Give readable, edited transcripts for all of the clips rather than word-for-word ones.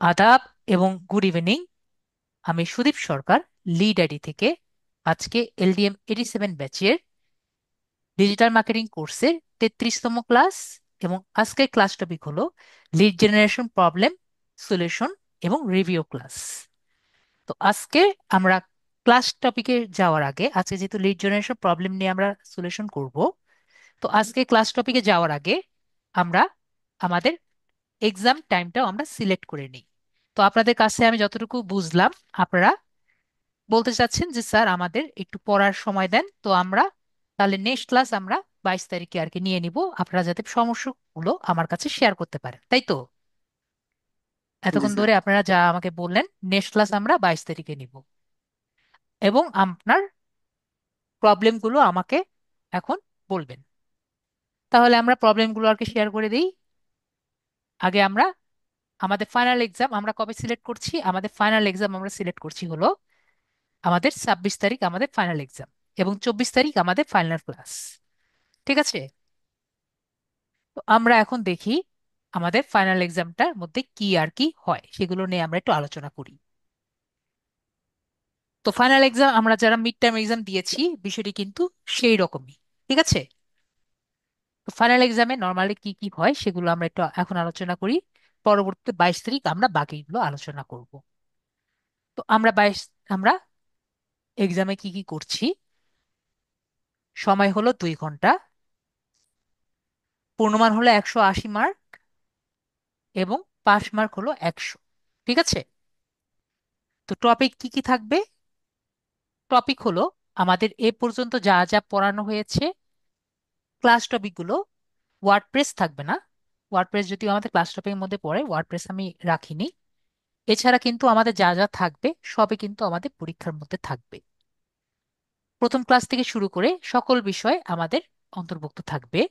আদাব এবং good evening. আমি সুদীপ সরকার, লিড আইডি থেকে। আজকে এলডিএম 87 ব্যাচের ডিজিটাল মার্কেটিং কোর্সের 33তম ক্লাস, এবং আজকের ক্লাস টপিক হলো লিড জেনারেশন প্রবলেম সলিউশন এবং রিভিউ ক্লাস। তো আজকে আমরা ক্লাস টপিকে যাওয়ার আগে, আজকে যেহেতু লিড জেনারেশন প্রবলেম নিয়ে আমরা সলিউশন করব, তো আজকে ক্লাস টপিকে যাওয়ার আগে আমরা আমাদের এক্সাম টাইমটাও আমরা সিলেক্ট করে নিই। তো আপনাদের কাছে আমি যতটুকু বুঝলাম, আপনারা বলতে চাচ্ছেন যে স্যার আমাদের একটু পড়ার সময় দেন, তো আমরা তাহলে নেক্সট ক্লাস আমরা 22 তারিখে আর কি নিয়ে নিব, আপনারা যাতে সমস্যাগুলো আমার কাছে শেয়ার করতে পারেন, তাই তো? জি এতক্ষণ স্যার। ধরে আপনারা যা আমাকে বললেন, নেক্সট ক্লাস আমরা 22 তারিখে নিব, এবং আপনার প্রবলেমগুলো আমাকে এখন বলবেন। তাহলে আমরা প্রবলেমগুলো আর কি শেয়ার করে দিই। আগে আমরা আমাদের ফাইনাল এক্সাম আমরা কবে সিলেক্ট করছি? আমাদের ফাইনাল এক্সাম আমরা সিলেক্ট করছি হলো আমাদের 26 তারিখ আমাদের ফাইনাল এক্সাম, এবং 24 তারিখ আমাদের ফাইনাল ক্লাস। ঠিক আছে? তো আমরা এখন দেখি আমাদের ফাইনাল এক্সামটার মধ্যে কি আর কি হয়, সেগুলো নিয়ে আমরা একটু আলোচনা করি। তো ফাইনাল এক্সাম আমরা যারা মিড টার্ম এক্সাম দিয়েছি, বিষয়টি কিন্তু সেই রকমই। ঠিক আছে? তো ফাইনাল এক্সামে নর্মালি কি কি হয় সেগুলো আমরা একটু এখন আলোচনা করি। পরবর্তী 22 তারিখ আমরা বাকিগুলো আলোচনা করব। তো আমরা এক্সামে কি কি করছি। সময় হলো 2 ঘন্টা, পূর্ণমান হলো 180 মার্ক, এবং পাস মার্ক হলো 100। ঠিক আছে? তো টপিক কি কি থাকবে? টপিক হলো আমাদের এ পর্যন্ত যা যা পড়ানো হয়েছে, ক্লাস টপিকগুলো। ওয়ার্ডপ্রেস থাকবে না। ওয়ার্ডপ্রেস যদিও আমাদের ক্লাস টপিকের মধ্যে পড়ে, ওয়ার্ডপ্রেস আমি রাখিনি। এছাড়া কিন্তু আমাদের যা যা থাকবে সবই কিন্তু আমাদের পরীক্ষার মধ্যে থাকবে। প্রথম ক্লাস থেকে শুরু করে সকল বিষয় আমাদের অন্তর্ভুক্ত থাকবে।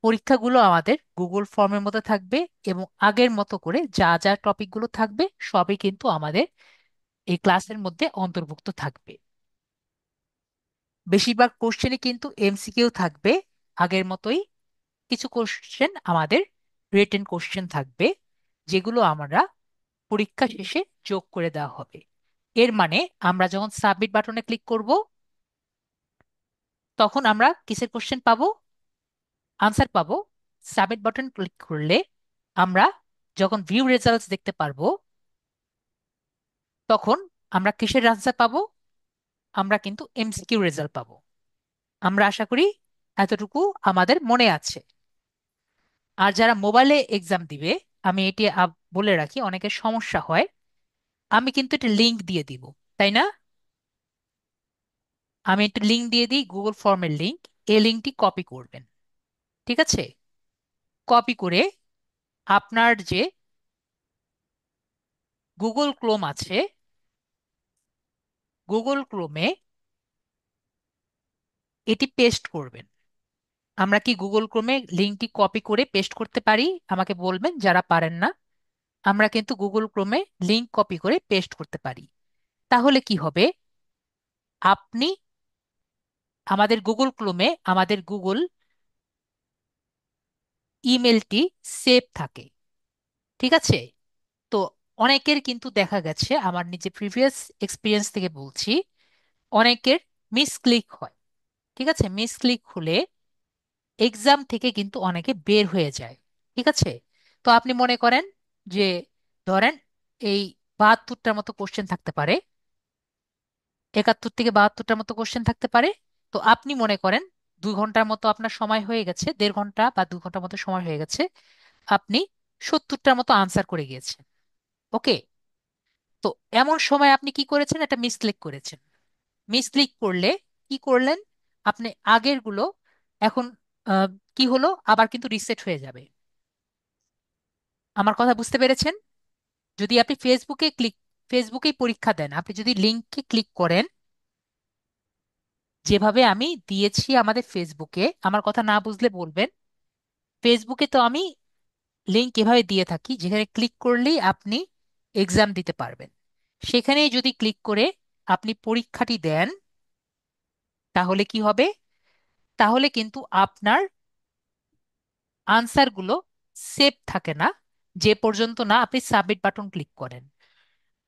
পরীক্ষাগুলো আমাদের গুগল ফর্মের মধ্যে থাকবে, এবং আগের মতো করে যা যা টপিকগুলো থাকবে সবই কিন্তু আমাদের এই ক্লাসের মধ্যে অন্তর্ভুক্ত থাকবে। বেশিরভাগ কোশ্চেনই কিন্তু এমসিকিউ থাকবে আগের মতোই। কিছু কোশ্চেন আমাদের রিটেন কোশ্চেন থাকবে, যেগুলো আমরা পরীক্ষা শেষে যোগ করে দেওয়া হবে। এর মানে আমরা যখন সাবমিট বাটনে ক্লিক করব, তখন আমরা কিসের কোশ্চেন পাবো? আনসার পাবো। সাবমিট বাটন ক্লিক করলে আমরা যখন ভিউ রেজাল্টস দেখতে পারবো, তখন আমরা কিসের আনসার পাবো? আমরা কিন্তু এমসিকিউ রেজাল্ট পাবো। আমরা আশা করি এতটুকু আমাদের মনে আছে। আর যারা মোবাইলে এক্সাম দিবে, আমি এটি বলে রাখি, অনেকের সমস্যা হয়। আমি কিন্তু একটা লিংক দিয়ে দিব, তাই না? আমি একটা লিংক দিয়ে দিই, গুগল ফর্মের লিংক। এই লিংকটি কপি করবেন। ঠিক আছে? কপি করে আপনার যে গুগল ক্রোম আছে, গুগল ক্রোমে এটি পেস্ট করবেন। আমরা কি গুগল ক্রোমে লিংকটি কপি করে পেস্ট করতে পারি? আমাকে বলবেন যারা পারেন না। আমরা কিন্তু গুগল ক্রোমে লিংক কপি করে পেস্ট করতে পারি। তাহলে কি হবে? আপনি আমাদের গুগল ক্রোমে আমাদের গুগল ইমেলটি সেভ থাকে। ঠিক আছে? তো অনেকের কিন্তু দেখা গেছে, আমার নিজে প্রিভিয়াস এক্সপিরিয়েন্স থেকে বলছি, অনেকের মিস ক্লিক হয়। ঠিক আছে? মিস ক্লিক হলে এক্সাম থেকে কিন্তু অনেকে বের হয়ে যায়। ঠিক আছে? তো আপনি মনে করেন যে, ধরেন এই 72টার মতো কোশ্চেন থাকতে পারে, 71 থেকে 72টার মতো কোশ্চেন থাকতে পারে। তো আপনি মনে করেন 2 ঘন্টার মতো আপনার সময় হয়ে গেছে, 1.5 ঘন্টা বা 2 ঘন্টার মতো সময় হয়ে গেছে, আপনি 70টার মতো আনসার করে গিয়েছেন। ওকে? তো এমন সময় আপনি কি করেছেন? একটা মিসক্লিক করেছেন। মিসক্লিক করলে কি করলেন? আপনি আগের গুলো এখন আহ, কি হলো, আবার কিন্তু রিসেট হয়ে যাবে। আমার কথা বুঝতে পেরেছেন? যদি আপনি ফেসবুকেই পরীক্ষা দেন, আপনি যদি লিংকে ক্লিক করেন, যেভাবে আমি দিয়েছি আমাদের ফেসবুকে, আমার কথা না বুঝলে বলবেন। ফেসবুকে তো আমি লিংক এভাবে দিয়ে থাকি, যেখানে ক্লিক করলেই আপনি এক্সাম দিতে পারবেন। সেখানেই যদি ক্লিক করে আপনি পরীক্ষাটি দেন, তাহলে কি হবে? তাহলে কিন্তু আপনার আনসারগুলো সেভ থাকে না, যে পর্যন্ত না আপনি সাবমিট বাটন ক্লিক করেন।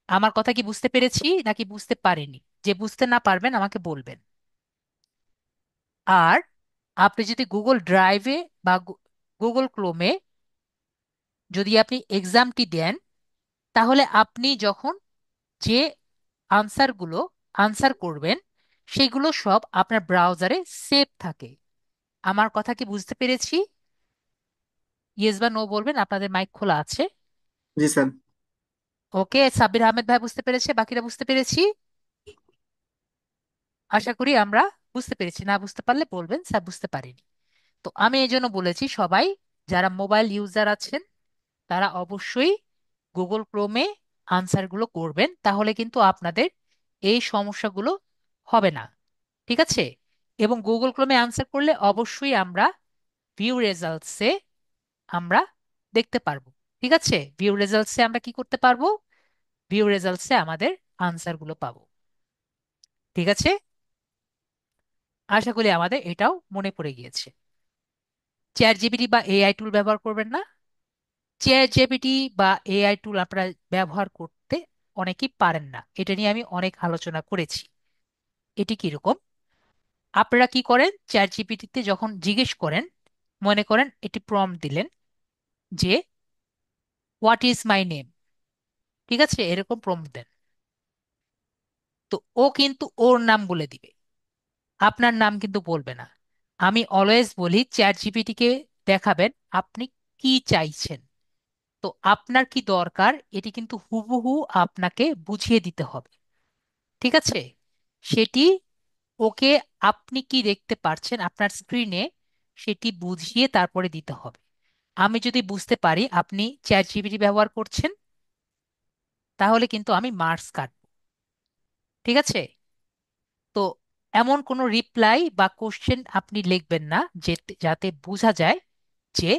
আমার কথা কি বুঝতে পেরেছি নাকি বুঝতে পারেনি? যে বুঝতে না পারবেন আমাকে বলবেন। আর আপনি যদি গুগল ড্রাইভে বা গুগল ক্রোমে যদি আপনি এক্সামটি দেন, তাহলে আপনি যখন যে আনসারগুলো আনসার করবেন সেগুলো সব আপনার ব্রাউজারে সেভ থাকে। আমার কথা কি বুঝতে পেরেছি? ইয়েস বা নো বলবেন, আপনাদের মাইক খোলা আছে। জি স্যার। ওকে, সাব্বির আহমেদ ভাই বুঝতে পেরেছে, বাকিরা বুঝতে পেরেছি? আশা করি আমরা বুঝতে পেরেছি। না বুঝতে পারলে বলবেন স্যার বুঝতে পারিনি। তো আমি এই জন্য বলেছি, সবাই যারা মোবাইল ইউজার আছেন তারা অবশ্যই গুগল ক্রোমে আনসারগুলো করবেন, তাহলে কিন্তু আপনাদের এই সমস্যাগুলো হবে না। ঠিক আছে? এবং গুগল ক্রোমে আনসার করলে অবশ্যই আমরা ভিউ রেজাল্টসে আমরা দেখতে পারবো। ঠিক আছে, ভিউ রেজাল্টসে আমরা কি করতে পারবো? ভিউ রেজাল্টসে আমাদের আনসারগুলো পাবো। ঠিক আছে, আশা করি আমাদের এটাও মনে পড়ে গিয়েছে। চ্যাট জিপিটি বা এআই টুল ব্যবহার করবেন না। চ্যাট জিপিটি বা এআই টুল আপনারা ব্যবহার করতে অনেকেই পারেন না, এটা নিয়ে আমি অনেক আলোচনা করেছি। এটি কিরকম? আপনারা কি করেন, চ্যাট জিপিটিতে যখন জিজ্ঞেস করেন, মনে করেন এটি প্রম্পট দিলেন যে হোয়াট ইজ মাই নেম, ঠিক আছে, এরকম প্রম্পট দেন, তো ও কিন্তু ওর নাম বলে দিবে, আপনার নাম কিন্তু বলবে না। আমি অলওয়েজ বলি চ্যাট জিপিটিকে দেখাবেন আপনি কি চাইছেন, তো আপনার কি দরকার এটি কিন্তু হুবহু আপনাকে বুঝিয়ে দিতে হবে। ঠিক আছে? সেটি ওকে আপনি কি দেখতে পারছেন আপনার স্ক্রিনে সেটি বুঝিয়ে তারপরে দিতে হবে। আমি যদি বুঝতে পারি আপনি চ্যাট জিপিটি ব্যবহার করছেন, তাহলে কিন্তু আমি মার্কস কাটবো। ঠিক আছে? তো এমন কোনো রিপ্লাই বা কোশ্চেন আপনি লিখবেন না যাতে বোঝা যায় যে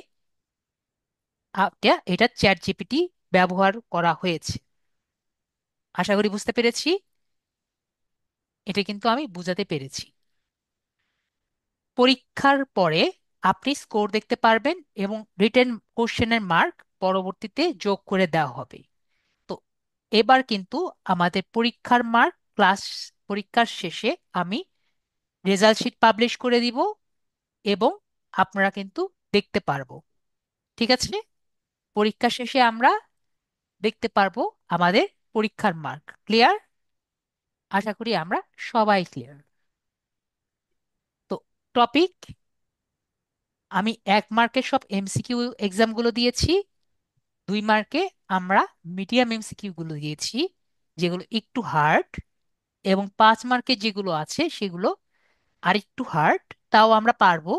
এটা চ্যাট জিপিটি ব্যবহার করা হয়েছে। আশা করি বুঝতে পেরেছি। এটা কিন্তু আমি বুঝাতে পেরেছি। পরীক্ষার পরে আপনি স্কোর দেখতে পারবেন এবং রিটেন কোশ্চেনের মার্ক পরবর্তীতে যোগ করে দেওয়া হবে। তো এবার কিন্তু আমাদের পরীক্ষার মার্ক ক্লাস পরীক্ষার শেষে আমি রেজাল্ট শিট পাবলিশ করে দিব এবং আপনারা কিন্তু দেখতে পারবো। ঠিক আছে? পরীক্ষা শেষে আমরা দেখতে পারবো আমাদের পরীক্ষার মার্ক। ক্লিয়ার? আশা করি আমরা সবাই ক্লিয়ার। তো টপিক, আমি 1 মার্কের সব এমসিকিউ এক্সামগুলো দিয়েছি। 2 মার্কে আমরা মিডিয়াম এমসিকিউ গুলো দিয়েছি যেগুলো একটু হার্ড, এবং 5 মার্কের যেগুলো আছে সেগুলো আর একটু হার্ড, তাও আমরা পারবো।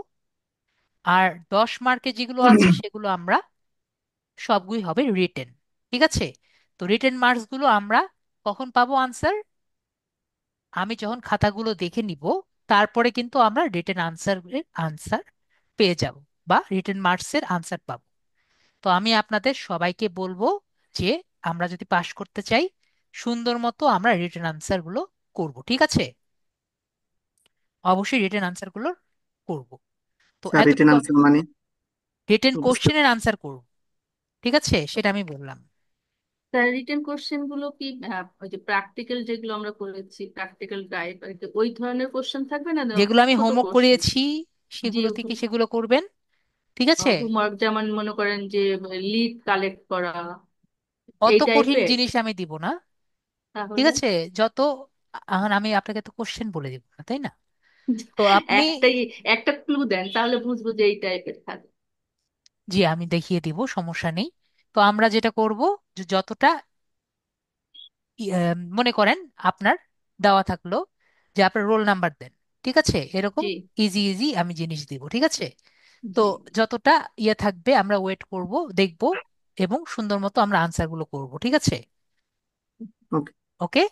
আর 10 মার্কের যেগুলো আছে সেগুলো আমরা সবগুলোই হবে রিটেন। ঠিক আছে? তো রিটেন মার্কস গুলো আমরা কখন পাবো আনসার? আমি যখন খাতাগুলো দেখে নিব, তারপরে কিন্তু আমরা রিটেন আনসার পেয়ে যাব, বা রিটেন মার্কসের আনসার পাবো। তো আমি আপনাদের সবাইকে বলবো যে আমরা যদি পাশ করতে চাই, সুন্দর মতো আমরা রিটেন আনসার গুলো করব। ঠিক আছে? অবশ্যই রিটেন আনসার গুলো করব। তো স্যার রিটেন এতটুকু আনসার মানে? রিটেন তো বুঝতে। কোশ্চেনের আনসার করব। ঠিক আছে, সেটা আমি বললাম। স্যার রিটেন কোশ্চেন গুলো কি ওই যে প্র্যাকটিক্যাল যেগুলো আমরা করেছি, প্র্যাকটিক্যাল টাইপ ওই ধরনের কোশ্চেন থাকবে না, না যেগুলো আমি ছোট হোমওয়ার্ক কোশ্চেন? করিয়েছি যে সেগুলো থেকে সেগুলো করবেন। ঠিক আছে? হোমওয়ার্ক যেমন মনে করেন যে লিড কালেক্ট করা, অত এই কঠিন টাইপের? জিনিস আমি দিব না। ঠিক তাহলে আছে? যত এখন আমি আপনাকে তো কোশ্চেন বলে দিব না, তাই না? তো আপনি, একটাই, একটা ক্লু দেন তাহলে বুঝবো যে এই টাইপের থাকবে। জি আমি দেখিয়ে দিব, সমস্যা নেই। তো আমরা যেটা করব, যে যতটা মনে করেন আপনার দেওয়া থাকলো যে আপনার রোল নাম্বার দেন, ঠিক আছে, এরকম জি। ইজি ইজি আমি জিনিস দিব। ঠিক আছে? তো জি। যতটা ইয়ে থাকবে আমরা ওয়েট করব, দেখব, এবং সুন্দর মতো আমরা আনসারগুলো করব। ঠিক আছে? Okay okay.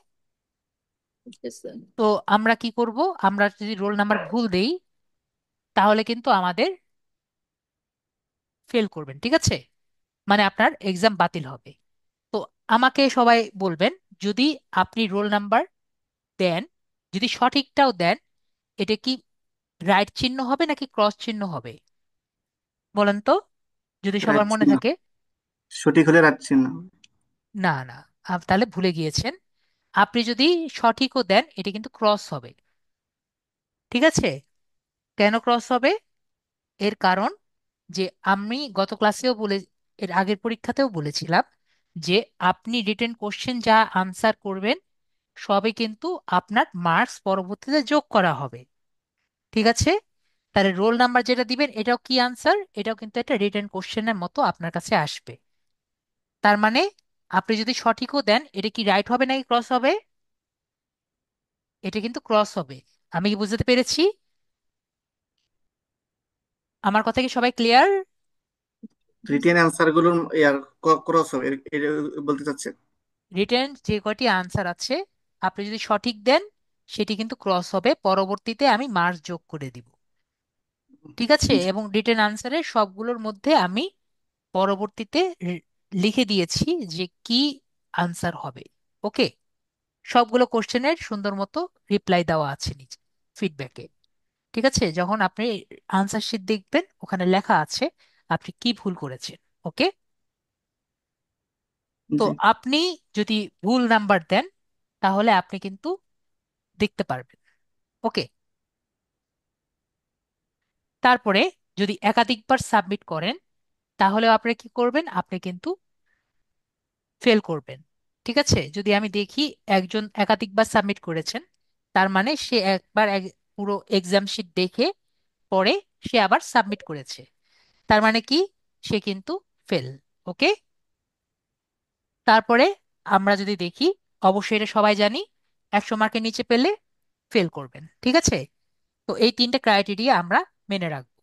Okay sir. তো আমরা কি করব, আমরা যদি রোল নাম্বার ভুল দেই তাহলে কিন্তু আমাদের ফেল করবেন। ঠিক আছে? মানে আপনার এক্সাম বাতিল হবে। তো আমাকে সবাই বলবেন, যদি আপনি রোল নাম্বার দেন, যদি সঠিকটাও দেন, এটা কি রাইট চিহ্ন হবে নাকি ক্রস চিহ্ন হবে? বলেন তো, যদি সবার রাইট মনে ছিল। থাকে। সঠিক হলে রাখছি না। না না, তাহলে ভুলে গিয়েছেন। আপনি যদি সঠিকও দেন এটা কিন্তু ক্রস হবে। ঠিক আছে? কেন ক্রস হবে? এর কারণ যে আমি গত ক্লাসেও এর আগের পরীক্ষাতেও বলেছিলাম যে আপনি রিটেন কোশ্চেন যা আনসার করবেন সবই কিন্তু আপনার মার্কস পরবর্তীতে যোগ করা হবে। ঠিক আছে? তাহলে রোল নাম্বার যেটা দিবেন এটাও কি আনসার, এটাও কিন্তু একটা রিটেন কোশ্চেনের মতো আপনার কাছে আসবে। তার মানে আপনি যদি সঠিকও দেন এটা কি রাইট হবে নাকি ক্রস হবে? এটা কিন্তু ক্রস হবে। আমি কি বুঝতে পেরেছি? আমার কথা কি সবাই ক্লিয়ার? রিটেন অ্যান্সার গুলোর ইয়ার ক্রস হবে এটা বলতে চাচ্ছে। রিটেন যে কয়টি আনসার আছে আপনি যদি সঠিক দেন সেটি কিন্তু ক্রস হবে, পরবর্তীতে আমি মার্কস যোগ করে দিব। ঠিক আছে? জি। এবং রিটেন আনসারের সবগুলোর মধ্যে আমি পরবর্তীতে লিখে দিয়েছি যে কি আনসার হবে। ওকে? সবগুলো কোশ্চেনের সুন্দর মতো রিপ্লাই দেওয়া আছে নিচে ফিডব্যাকে। ঠিক আছে? যখন আপনি আনসার শিট দেখবেন ওখানে লেখা আছে আপনি কি ভুল করেছেন। ওকে? তো জি। আপনি যদি ভুল নাম্বার দেন তাহলে আপনি কিন্তু দেখতে পারবেন। ওকে? তারপরে যদি একাধিকবার সাবমিট করেন তাহলে আপনি কি করবেন, আপনি কিন্তু ফেল করবেন। ঠিক আছে? যদি আমি দেখি একজন একাধিকবার সাবমিট করেছেন তার মানে সে একবার পুরো এক্সাম শিট দেখে পরে সে আবার সাবমিট করেছে, তার মানে কি সে কিন্তু ফেল। ওকে? তারপরে আমরা যদি দেখি, অবশ্যই এটা সবাই জানি 100 মার্কের নিচে পেলে ফেল করবেন। ঠিক আছে? তো এই তিনটে ক্রাইটেরিয়া আমরা মেনে রাখবো।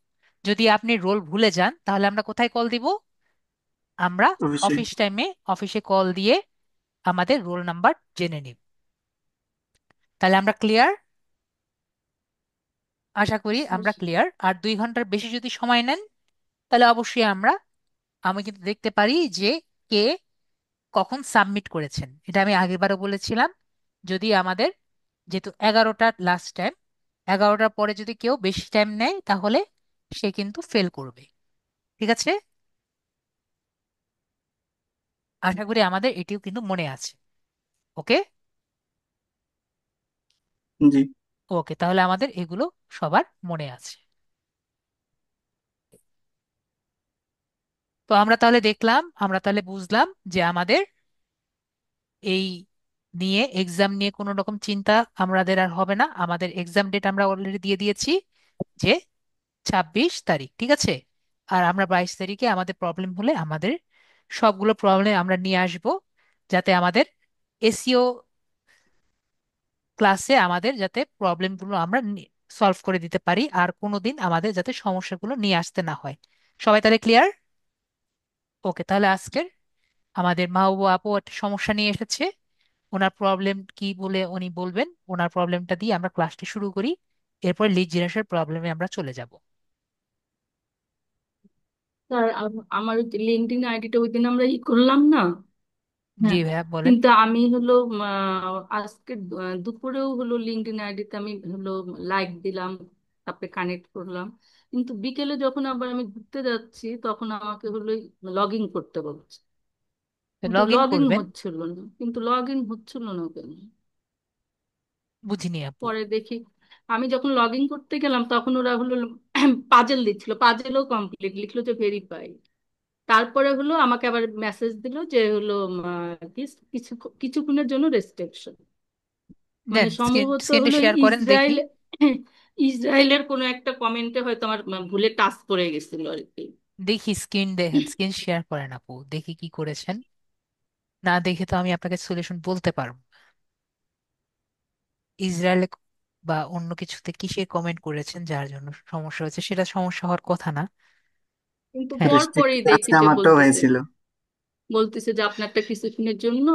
যদি আপনি রোল ভুলে যান তাহলে আমরা কোথায় কল দিব? আমরা অবশ্যই। অফিস টাইমে অফিসে কল দিয়ে আমাদের রোল নাম্বার জেনে নিব। তাহলে আমরা ক্লিয়ার? আশা করি আমরা ক্লিয়ার। আর 2 ঘন্টার বেশি যদি সময় নেন তাহলে অবশ্যই আমি কিন্তু দেখতে পারি যে কে কখন সাবমিট করেছেন। এটা আমি আগেরবারও বলেছিলাম, যদি আমাদের যেহেতু 11টা লাস্ট টাইম, 11টার পরে যদি কেউ বেশি টাইম নেয় তাহলে সে কিন্তু ফেল করবে। ঠিক আছে? আশা করি আমাদের এটিও কিন্তু মনে আছে। ওকে? জি। ওকে, তাহলে আমাদের এগুলো সবার মনে আছে। তো আমরা তাহলে দেখলাম, আমরা তাহলে বুঝলাম যে আমাদের এই নিয়ে এক্সাম নিয়ে কোনো রকম চিন্তা আমাদের আর হবে না। আমাদের এক্সাম ডেট আমরা অলরেডি দিয়ে দিয়েছি যে 26 তারিখ। ঠিক আছে? আর আমরা 22 তারিখে আমাদের প্রবলেম হলে আমাদের সবগুলো প্রবলেম আমরা নিয়ে আসব, যাতে আমাদের এসিও ক্লাসে আমাদের যাতে প্রবলেমগুলো আমরা সলভ করে দিতে পারি, আর কোনোদিন আমাদের যাতে সমস্যাগুলো নিয়ে আসতে না হয়। সবাই তাহলে ক্লিয়ার? ওকে, তাহলে আজকের আমাদের মাহবুব আপু একটা সমস্যা নিয়ে এসেছে। ওনার প্রবলেম কি বলে উনি বলবেন, ওনার প্রবলেমটা দিয়ে আমরা ক্লাসটি শুরু করি। এরপর লিড জেনারেশন প্রবলেমে আমরা চলে যাব। স্যার, আমার লিঙ্কডইন আইডিটা ওই দিন আমরা করলাম না। জি হ্যাঁ, ভাইয়া বলেন। কিন্তু আমি হলো আজকে দুপুরেও হলো লিঙ্কডইন আইডিতে আমি হলো লাইক দিলাম, তারপরে কানেক্ট করলাম। কিন্তু বিকেলে যখন আবার আমি ঘুরতে যাচ্ছি তখন আমাকে হলো লগ ইন করতে বলছে, কিন্তু লগ ইন লগ ইন করবেন? হচ্ছিল না, কিন্তু লগ ইন হচ্ছিল না কেন? বুঝিনি আপু। পরে দেখি, আমি যখন লগ ইন করতে গেলাম তখন ওরা হলো পাজেল দিচ্ছিল, পাজেলও কমপ্লিট লিখলো যে ভেরিফাই। তারপরে হলো আমাকে আবার মেসেজ দিলো যে হলো কিছু কিছুক্ষণের জন্য রেস্ট্রিকশন, মানে দেন সম্ভবত স্ক্রিনটা হলো শেয়ার করেন দেখি। ইসরায়েল ইসরায়েলের কোনো একটা কমেন্টে হয়তো আমার ভুলে টাচ করে গেছিল আর কি। দেখি স্ক্রিন দেখেন, স্ক্রিন শেয়ার করেন আপু, দেখি কি করেছেন। না দেখে তো আমি আপনাকে সলিউশন বলতে পারবো না। ইসরায়েলে বা অন্য কিছুতে কিসে কমেন্ট করেছেন যার জন্য সমস্যা হয়েছে, সেটা সমস্যা হওয়ার কথা না। কিন্তু হ্যাঁ। পর পরই রেস্ট্রিক্টেড দেখি আজকে যে আমারটাও বলতেছে, হয়েছিল। বলতেছে যে আপনারটা কিছুক্ষণের জন্য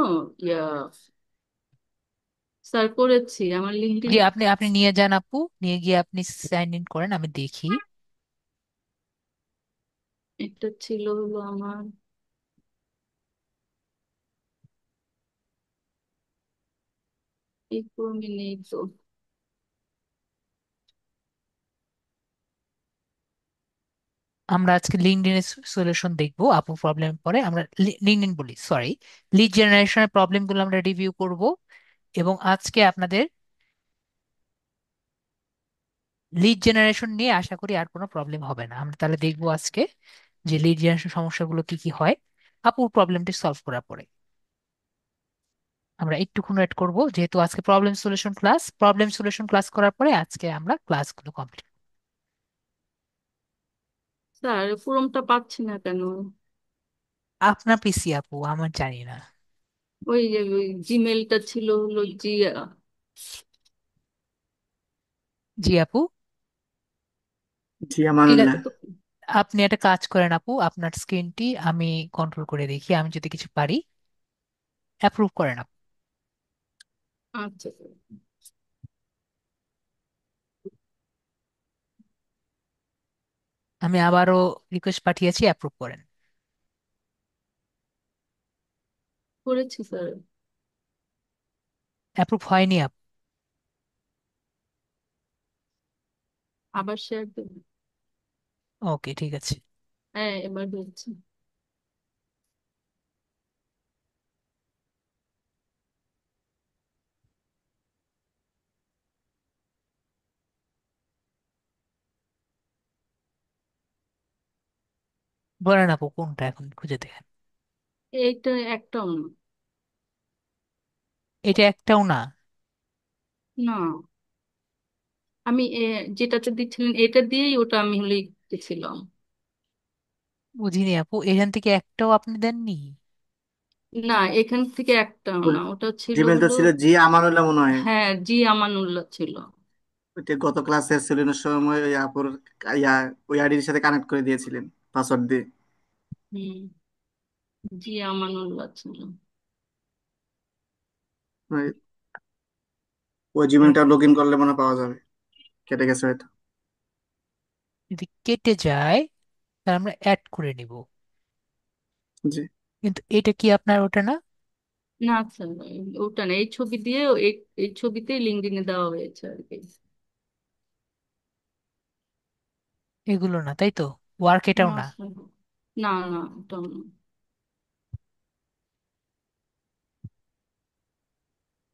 ইয়া স্যার করেছি আমার লিঙ্কডইন। জি, আপনি আপনি নিয়ে যান আপু, নিয়ে গিয়ে আপনি সাইন ইন করেন, আমি দেখি। একটা ছিল হলো আমার, এই কর্মী নেই তো। আমরা আজকে লিঙ্কডইনের সলিউশন দেখবো। আপু প্রবলেম পরে আমরা লিঙ্কডইন বলি, সরি, লিড জেনারেশনের প্রবলেমগুলো আমরা রিভিউ করব। এবং আজকে আপনাদের লিড জেনারেশন নিয়ে আশা করি আর কোনো প্রবলেম হবে না। আমরা তাহলে দেখবো আজকে যে লিড জেনারেশন সমস্যাগুলো কি কি হয় আপুর প্রবলেমটি সলভ করার পরে। আমরা একটুক্ষণ ওয়েট করব, যেহেতু আজকে প্রবলেম সলিউশন ক্লাস করার পরে আজকে আমরা ক্লাসগুলো কমপ্লিট। স্যার ফর্মটা পাচ্ছি না কেন? আপনার পিসি আপু, আমার জানি না। ওই যে ওই জিমেলটা ছিল হলো জিয়া। জি আপু। জি ঠিক আমানুল্লাহ। আছে, আপনি একটা কাজ করেন আপু, আপনার স্ক্রিনটি আমি কন্ট্রোল করে দেখি, আমি যদি কিছু পারি। অ্যাপ্রুভ করেন আপু। আচ্ছা স্যার। আমি আবারও রিকোয়েস্ট পাঠিয়েছি, অ্যাপ্রুভ করেন। করেছি স্যার। অ্যাপ্রুভ হয়নি আপু। আবার শেয়ার দেবেন? ওকে, ঠিক আছে। হ্যাঁ, এবার হচ্ছে। বলেন আপু, কোনটা এখন খুঁজে দেখেন। এইটা একটাও না। এটা একটাও না? না, আমি যেটাতে দিচ্ছিলেন এটা দিয়েই ওটা আমি লিখতেছিলাম। বুঝিনি আপু, এখান থেকে একটাও আপনি দেননি? না, এখান থেকে একটাও না, ওটা ছিল জিমেল তো হলো। ছিল জি আমানুল্লাহ মনে হয়। হ্যাঁ, জি আমানুল্লাহ ছিল। ওইটা গত ক্লাসের সেলিনের সময় ওই আপুর ইয়া ওই আইডির সাথে কানেক্ট করে দিয়েছিলেন পাসওয়ার্ড দিয়ে। হুম, জি আমানুল্লাহ ছিল। ওই ওই হুম, জিমেলটা লগ ইন করলে মনে হয় পাওয়া যাবে। কেটে গেছে হয়তো। যদি কেটে যায় তাহলে আমরা অ্যাড করে নিব। জি। কিন্তু এটা কি আপনার ওটা না? না স্যার, ওটা না, এই ছবি দিয়ে এই এই ছবিতেই লিঙ্কডিনে দেওয়া হয়েছে আর কি। এগুলো না তাই তো? ওয়ার্ক এটাও না না? স্যার, না না, ওটা না।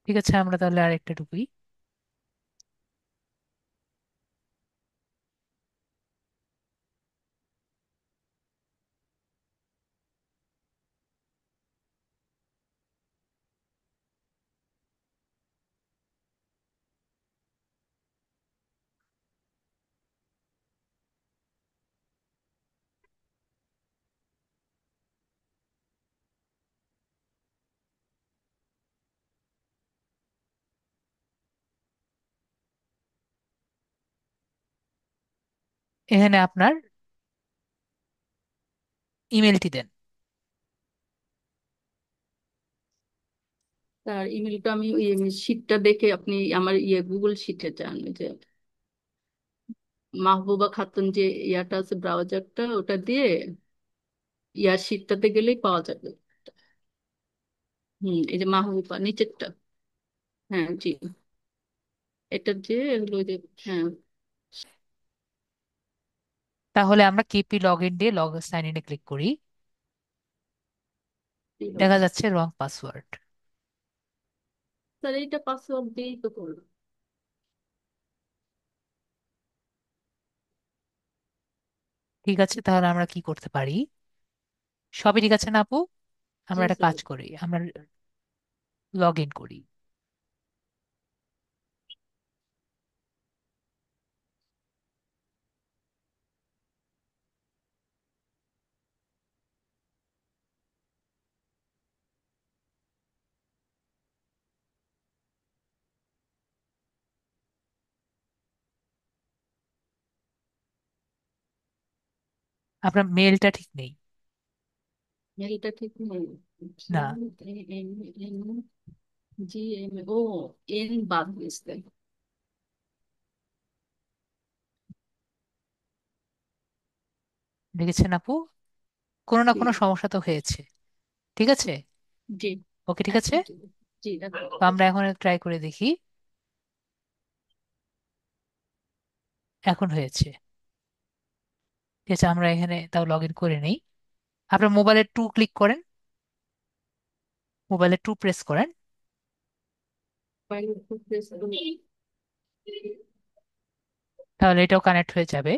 ঠিক আছে, আমরা তাহলে আরেকটা ঢুকি। এখানে আপনার ইমেলটি দেন। তার ইমেলটা আমি ওই শিটটা দেখে, আপনি আমার গুগল শিটে যান, ওই যে মাহবুবা খাতুন যে ইয়াটা আছে ব্রাউজারটা, ওটা দিয়ে শিটটাতে গেলেই পাওয়া যাবে। হুম, এই যে মাহবুবা নিচেরটা। হ্যাঁ জি, এটা যে হলো ওই যে। হ্যাঁ, তাহলে আমরা কেপি লগ ইন দিয়ে লগ সাইন ইনে ক্লিক করি। এই দেখা হবে। যাচ্ছে রং পাসওয়ার্ড। স্যার এইটা পাসওয়ার্ড দিয়েই তো করবো। ঠিক আছে, তাহলে আমরা কি করতে পারি? সবই ঠিক আছে না আপু? আমরা জি একটা স্যার। কাজ করি, আমরা লগ ইন করি। আপনার মেলটা ঠিক নেই। মেলটা ঠিক নেই। জি না, M N G M O N বাদ দিয়েছে। দেখেছেন আপু, কোনো না জি কোনো সমস্যা তো হয়েছে। ঠিক আছে। জি। ওকে, ঠিক আছে। এখন ঠিক আছে। জি এখন তো ঠিক আমরা আছে। এখন ট্রাই করে দেখি। এখন হয়েছে। ঠিক আছে, আমরা এখানে তাও লগ ইন করে নেই। আপনার মোবাইলে টু ক্লিক করেন, মোবাইলে টু প্রেস করেন। বাইরের খুব বেশ তাহলে এটাও কানেক্ট হয়ে যাবে।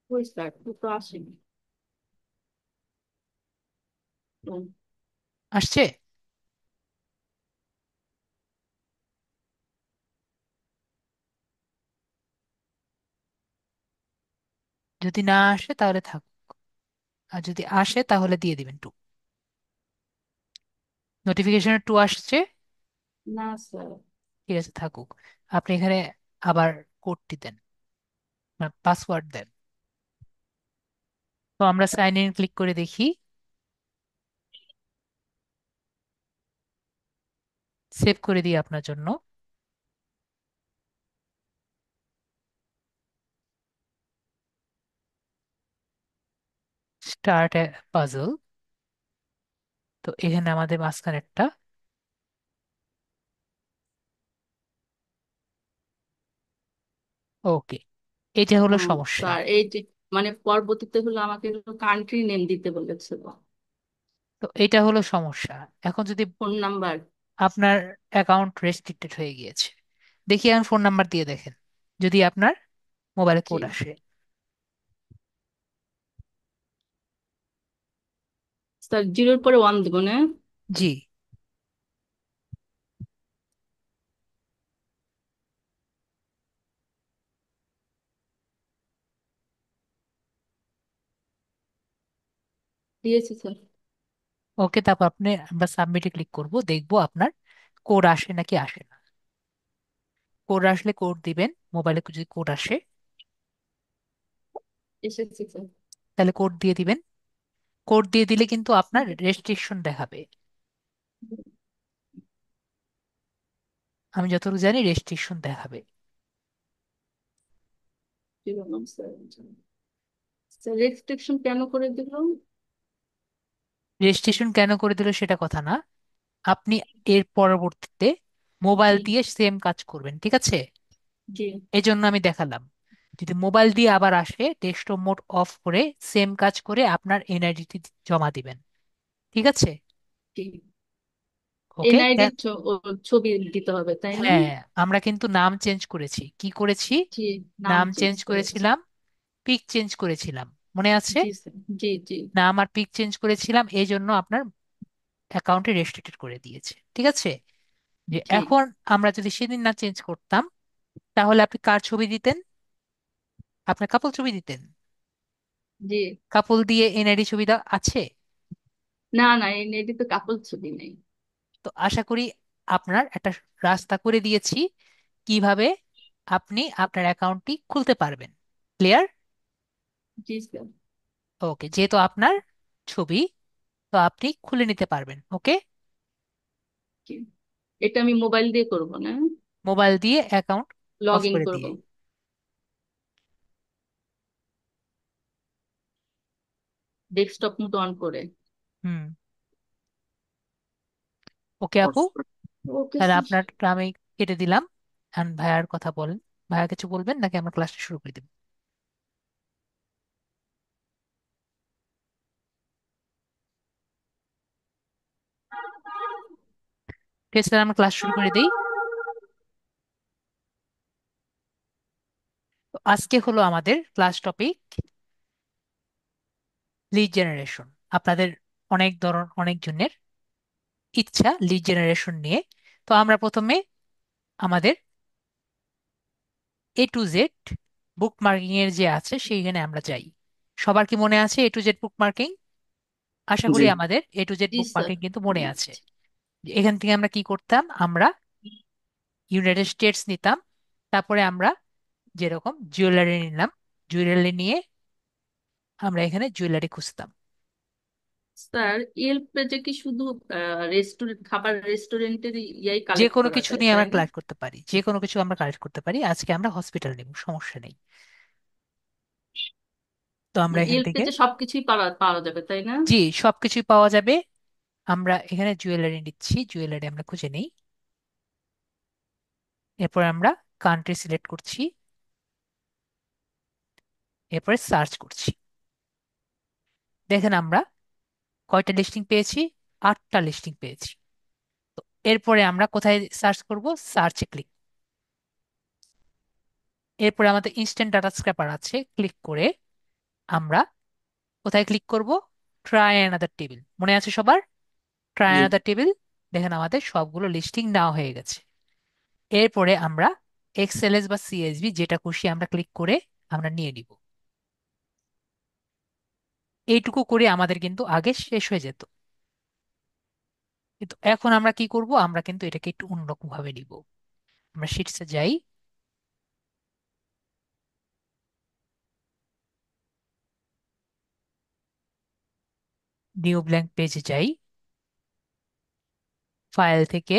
পরিষ্কার তো আসেনি। হুম, আসছে? যদি না আসে তাহলে থাক, আর যদি আসে তাহলে দিয়ে দিবেন টু। নোটিফিকেশনে টু আসছে? না স্যার। ঠিক আছে, থাকুক। আপনি এখানে আবার কোডটি দেন, পাসওয়ার্ড দেন। তো আমরা সাইন ইন ক্লিক করে দেখি, সেভ করে দিই আপনার জন্য। স্টার্ট এ পাজল। তো এখানে আমাদের মাঝখানে একটা, ওকে, এটা হলো হুম, সমস্যা। স্যার এই যে মানে পরবর্তীতে হলো আমাকে কান্ট্রি নেম দিতে বলেছিল। তো এটা হলো সমস্যা। এখন যদি ফোন নাম্বার। আপনার অ্যাকাউন্ট রেস্ট্রিক্টেড হয়ে গিয়েছে, দেখি এখন ফোন নাম্বার দিয়ে দেখেন যদি আপনার মোবাইলে জি কোড আসে। স্যার, জিরোর পরে ওয়ান দেবো না? জি। দিয়েছি স্যার। ওকে, তারপর আমরা সাবমিটে ক্লিক করব, দেখবো আপনার কোড আসে নাকি আসে না। কোড আসলে কোড দিবেন, মোবাইলে যদি কোড আসে এসেছি স্যার। তাহলে কোড দিয়ে দিবেন। কোড দিয়ে দিলে কিন্তু আপনার রেস্ট্রিকশন দেখাবে। আমি যতটুকু জানি রেস্ট্রিকশন দেখাবে। Zero one sir. Sir restriction কেন করে দিল? রেজিস্ট্রেশন কেন করে দিল সেটা কথা না, আপনি এর পরবর্তীতে মোবাইল জি দিয়ে সেম কাজ করবেন, ঠিক আছে? জি এই জন্য আমি দেখালাম। যদি মোবাইল দিয়ে আবার আসে, ডেস্কটপ মোড অফ করে সেম কাজ করে আপনার এনআইডিটি জমা দিবেন, ঠিক আছে? জি। ওকে। এনআইডির ছবি দিতে হবে তাই না? হ্যাঁ, আমরা কিন্তু নাম চেঞ্জ করেছি। কি করেছি? জি, নাম নাম চেঞ্জ চেঞ্জ করেছি। করেছিলাম, পিক চেঞ্জ করেছিলাম, মনে আছে? জি স্যার। জি জি নাম আর পিক চেঞ্জ করেছিলাম, এই জন্য আপনার অ্যাকাউন্টে রেস্ট্রিক্টেড করে দিয়েছে, ঠিক আছে? যে জি এখন আমরা যদি সেদিন না চেঞ্জ করতাম, তাহলে আপনি কার ছবি দিতেন? আপনার কাপল ছবি দিতেন। জি। কাপল দিয়ে এনআইডি ছবি দেওয়া আছে? না না, এনআইডি তো কাপল ছবি নেই। তো আশা করি আপনার একটা রাস্তা করে দিয়েছি কিভাবে আপনি আপনার অ্যাকাউন্টটি খুলতে পারবেন। ক্লিয়ার? জি স্যার। ওকে, যেহেতু আপনার ছবি, তো আপনি খুলে নিতে পারবেন। ওকে, জি। এটা আমি মোবাইল দিয়ে করব না? মোবাইল দিয়ে অ্যাকাউন্ট লগ অফ ইন করে করব। দিয়ে। ডেস্কটপ মতো অন করে। হুম। ওকে আপু, ওকে তাহলে স্যার। আপনারটা আমি কেটে দিলাম। এখন ভাইয়ার কথা বলেন। ভাইয়া কিছু বলবেন নাকি আমরা ক্লাসটা শুরু করে দেব? ঠিক আছে, তাহলে আমরা ক্লাস শুরু করে দিই। তো আজকে হলো আমাদের ক্লাস টপিক লিড জেনারেশন। আপনাদের অনেক জনের ইচ্ছা লিড জেনারেশন নিয়ে। তো আমরা প্রথমে আমাদের A to Z book marking এর যে আছে সেইখানে আমরা যাই। সবার কি মনে আছে A to Z book marking? আশা জি। করি আমাদের A to Z জি বুক স্যার। মার্কিং কিন্তু মনে আছে। এখান থেকে আমরা কি করতাম, আমরা ইউনাইটেড স্টেটস নিতাম, তারপরে আমরা যেরকম জুয়েলারি নিলাম, জুয়েলারি নিয়ে আমরা এখানে জুয়েলারি খুঁজতাম। স্যার, ইয়েল্প পেজে কি শুধু রেস্টুরেন্ট, খাবার রেস্টুরেন্টের ইয়াই যে কালেক্ট কোনো করা কিছু যায় নিয়ে তাই আমরা না? কালেক্ট করতে পারি, যে কোনো কিছু আমরা কালেক্ট করতে পারি। আজকে আমরা হসপিটাল নিব, সমস্যা নেই। তো আমরা এখান ইয়েল্প থেকে, পেজে সবকিছুই পাওয়া পাওয়া যাবে তাই না? জি, সবকিছুই পাওয়া যাবে। আমরা এখানে জুয়েলারি নিচ্ছি, জুয়েলারি আমরা খুঁজে নেই। এরপর আমরা কান্ট্রি সিলেক্ট করছি, এরপরে সার্চ করছি। দেখেন আমরা কয়টা লিস্টিং পেয়েছি? 8টা লিস্টিং পেয়েছি। তো এরপরে আমরা কোথায় সার্চ করব? সার্চে ক্লিক। এরপরে আমাদের ইনস্ট্যান্ট ডাটা স্ক্র্যাপার আছে, ক্লিক করে আমরা কোথায় ক্লিক করব? Try another table. মনে আছে সবার? ট্রাই জি। Another table. দেখেন আমাদের সবগুলো লিস্টিং নেওয়া হয়ে গেছে। এরপরে আমরা এক্সএলএস বা সিএসভি যেটা খুশি আমরা ক্লিক করে আমরা নিয়ে নিব। এইটুকু করে আমাদের কিন্তু আগে শেষ হয়ে যেত। কিন্তু এখন আমরা কি করব? আমরা কিন্তু এটাকে একটু অন্যরকম ভাবে নিব। আমরা শিটসে যাই, নিউ ব্ল্যাঙ্ক পেজে যাই, ফাইল থেকে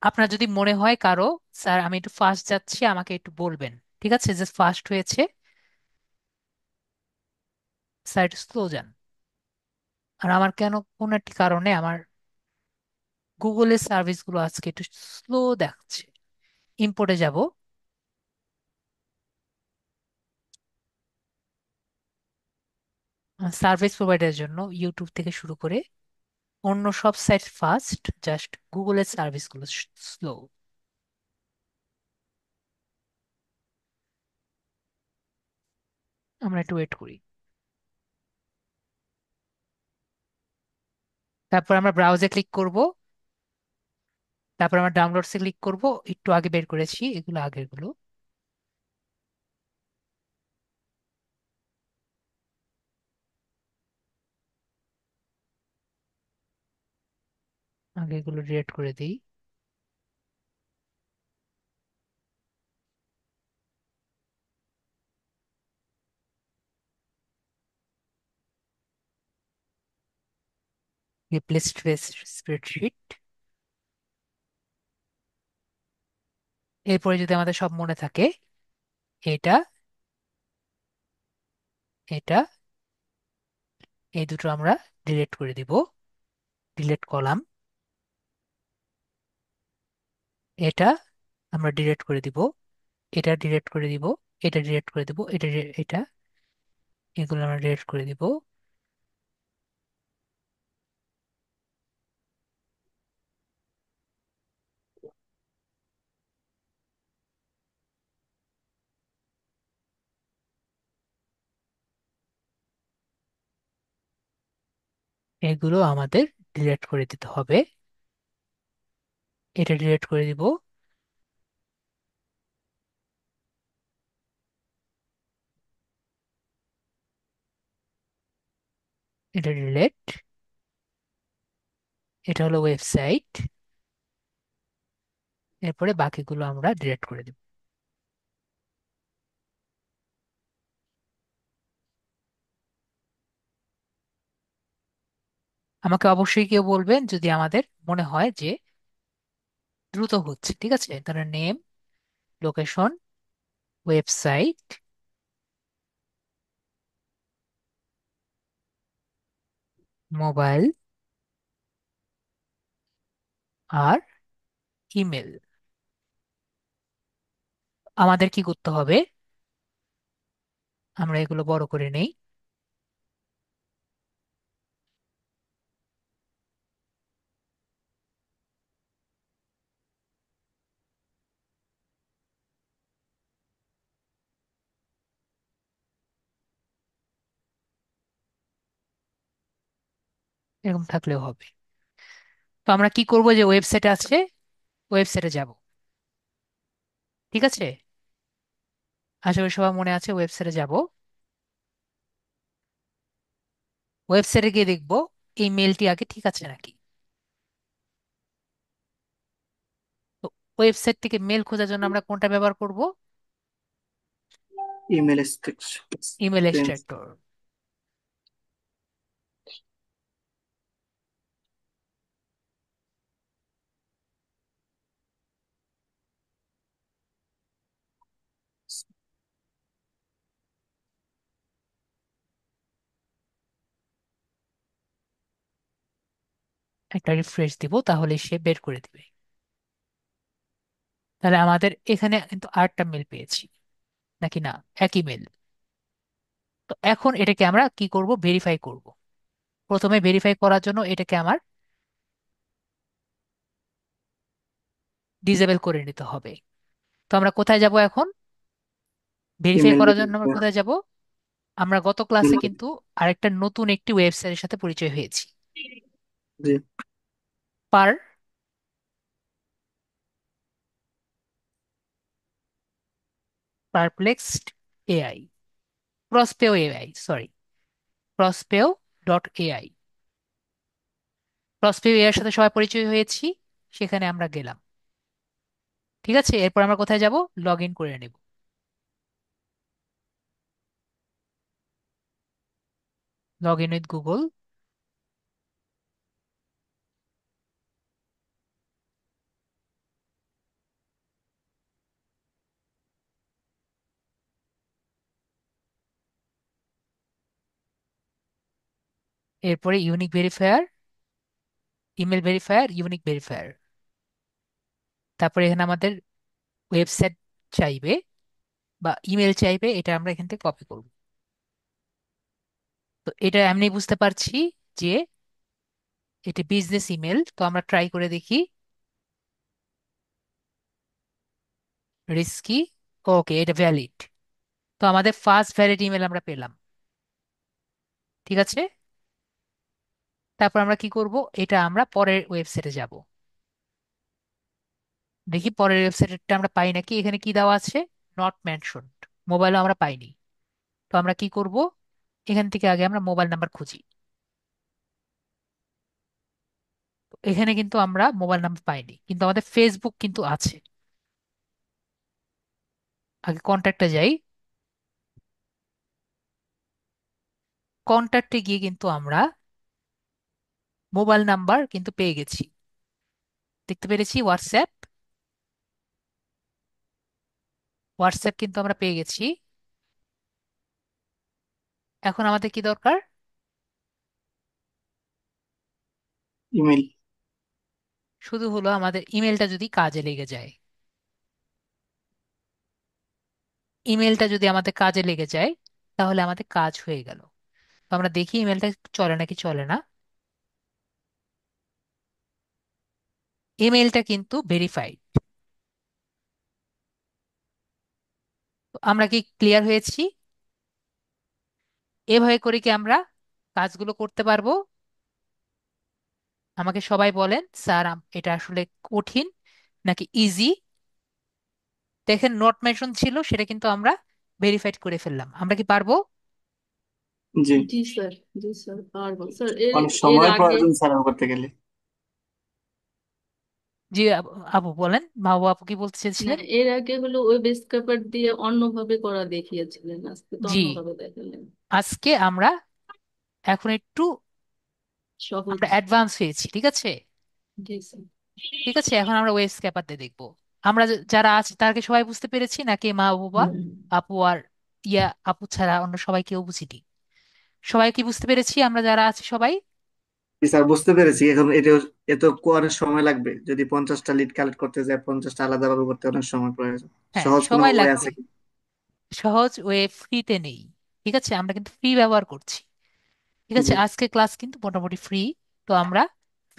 আপনার যদি মনে হয় কারো, স্যার আমি একটু ফাস্ট যাচ্ছি, আমাকে একটু বলবেন। ঠিক আছে, যে ফাস্ট হয়েছে, স্যার একটু স্লো যান। আর আমার কেন কোন একটি কারণে আমার গুগলের সার্ভিসগুলো আজকে একটু স্লো দেখাচ্ছে। ইম্পোর্টে যাব, সার্ভিস প্রোভাইডারের জন্য ইউটিউব থেকে শুরু করে অন্য সব সাইট ফাস্ট, জাস্ট গুগলের সার্ভিসগুলো স্লো। আমরা একটু ওয়েট করি। তারপর আমরা ব্রাউজে ক্লিক করব, তারপর আমরা ডাউনলোডসে ক্লিক করব। একটু আগে বের করেছি, এগুলো আগেরগুলো। আগে এগুলো ডিলিট করে দিই। Replace spreadsheet. এরপরে যদি আমাদের সব মনে থাকে, এটা, এটা, এই দুটো আমরা ডিলিট করে দিব। Delete column. এটা আমরা ডিলিট করে দিব, এটা ডিলিট করে দিব, এটা ডিলিট করে দিব, এটা, এগুলো আমরা ডিলিট করে দিব। এগুলো আমাদের ডিলিট করে দিতে হবে। এটা ডিলিট করে দিব, এটা ডিলিট। এটা হলো ওয়েবসাইট। এরপরে বাকিগুলো আমরা ডিলিট করে দিব। আমাকে অবশ্যই কেউ বলবেন যদি আমাদের মনে হয় যে দ্রুত হচ্ছে। ঠিক আছে, তাহলে নেম, লোকেশন, ওয়েবসাইট, মোবাইল, আর ইমেল। আমাদের কি করতে হবে? আমরা এগুলো বড় করে নেই। এরকম থাকলেও হবে। তো আমরা কি করব? যে ওয়েবসাইট আছে, ওয়েবসাইটে যাব। ঠিক আছে, আশা করি সবার মনে আছে, ওয়েবসাইটে যাব। ওয়েবসাইটে গিয়ে দেখব এই মেলটি আগে ঠিক আছে নাকি। তো ওয়েবসাইট থেকে মেল খোঁজার জন্য আমরা কোনটা ব্যবহার করব? Email email এক্সটেন্স। এক্সট্রাক্টর। একটা রিফ্রেশ দিব, তাহলে সে বের করে দিবে। তাহলে আমাদের এখানে কিন্তু আরেকটা মেল পেয়েছি, নাকি না? একই মেল। তো এখন এটাকে আমরা কি করব, ভেরিফাই করব। প্রথমে ভেরিফাই করার জন্য এটাকে আমার ডিসেবল করে নিতে হবে। তো আমরা কোথায় যাব এখন? Verify email. করার জন্য আমরা কোথায় যাব? আমরা গত ক্লাসে কিন্তু আরেকটা নতুন একটি ওয়েবসাইটের সাথে পরিচয় হয়েছি। জি। Per Perplexity AI, Prospeo AI, sorry, Prospeo AI. Prospeo AI এর সাথে সবাই পরিচয় হয়েছি, সেখানে আমরা গেলাম। ঠিক আছে, এরপর আমরা কোথায় যাব? লগ ইন করে নেব। Log in with Google. এরপরে unique verifier, email verifier, unique verifier. তারপরে এখানে আমাদের ওয়েবসাইট চাইবে বা ইমেল চাইবে, এটা আমরা এখান থেকে কপি করব। তো এটা এমনি বুঝতে পারছি যে এটা বিজনেস ইমেল। তো আমরা ট্রাই করে দেখি। রিস্কি, ওকে, এটা ভ্যালিড। তো আমাদের ফার্স্ট ভ্যালিড ইমেল আমরা পেলাম। ঠিক আছে, তারপর আমরা কি করব? এটা আমরা পরের ওয়েবসাইটে যাব। দেখি পরের ওয়েবসাইটটা আমরা পাই নাকি। এখানে কি দেওয়া আছে? Not mentioned. মোবাইলও আমরা পাইনি। তো আমরা কি করব? এখান থেকে আগে আমরা মোবাইল নাম্বার খুঁজি। তো এখানে কিন্তু আমরা মোবাইল নাম্বার পাইনি, কিন্তু আমাদের ফেসবুক কিন্তু আছে। আগে কন্ট্যাক্টে যাই। কন্ট্যাক্টে গিয়ে কিন্তু আমরা মোবাইল নাম্বার কিন্তু পেয়ে গেছি। দেখতে পেরেছি হোয়াটসঅ্যাপ। হোয়াটসঅ্যাপ কিন্তু আমরা পেয়ে গেছি। এখন আমাদের কি দরকার? ইমেল। শুধু হলো আমাদের ইমেলটা যদি কাজে লেগে যায়। ইমেলটা যদি আমাদের কাজে লেগে যায়, তাহলে আমাদের কাজ হয়ে গেল। তো আমরা দেখি ইমেলটা চলে নাকি চলে না। ইমেলটা কিন্তু ভেরিফাইড। আমরা কি ক্লিয়ার হয়েছি? এভাবে করে কি আমরা কাজগুলো করতে পারবো? আমাকে সবাই বলেন স্যার, এটা আসলে কঠিন নাকি ইজি? দেখেন, নট মেনশন ছিল, সেটা কিন্তু আমরা ভেরিফাইড করে ফেললাম। আমরা কি পারবো? জি। জি স্যার। জি স্যার, পারবো স্যার। এর অনেক এর সময় আগে, প্রয়োজন স্যার করতে গেলে। জি আপু বলেন, মা বাবু আপু কি বলতে না, চেয়েছিলেন? এর আগে হলো ওয়েব স্ক্র্যাপার দিয়ে অন্যভাবে করা দেখিয়েছিলেন, আজকে তো জি, অন্যভাবে দেখালেন। আজকে আমরা এখন একটু সহজ। আমরা অ্যাডভান্স হয়েছি। ঠিক আছে, জি স্যার। ঠিক আছে, এখন আমরা ওয়েব স্ক্যাপার দিয়ে দেখবো। আমরা যারা আছে তাকে সবাই বুঝতে পেরেছি নাকি মা বাবা, হুম। আপু আর ইয়া আপু ছাড়া অন্য সবাই কেউ বুঝিনি? সবাই কি বুঝতে পেরেছি আমরা যারা আছি সবাই? জি স্যার, বুঝতে পেরেছি। এখন এটা এত অনেক সময় লাগবে, যদি 50টা লিড কালেক্ট করতে যায় 50টা আলাদা ভাবে করতে অনেক সময় প্রয়োজন। হ্যাঁ, সহজ কোনো সময় ওয়ে লাগবে। আছে কি? সহজ ওয়ে ফ্রিতে নেই। ঠিক আছে, আমরা কিন্তু ফ্রি ব্যবহার করছি। ঠিক আছে, জি। আজকে ক্লাস কিন্তু মোটামুটি ফ্রি। তো আমরা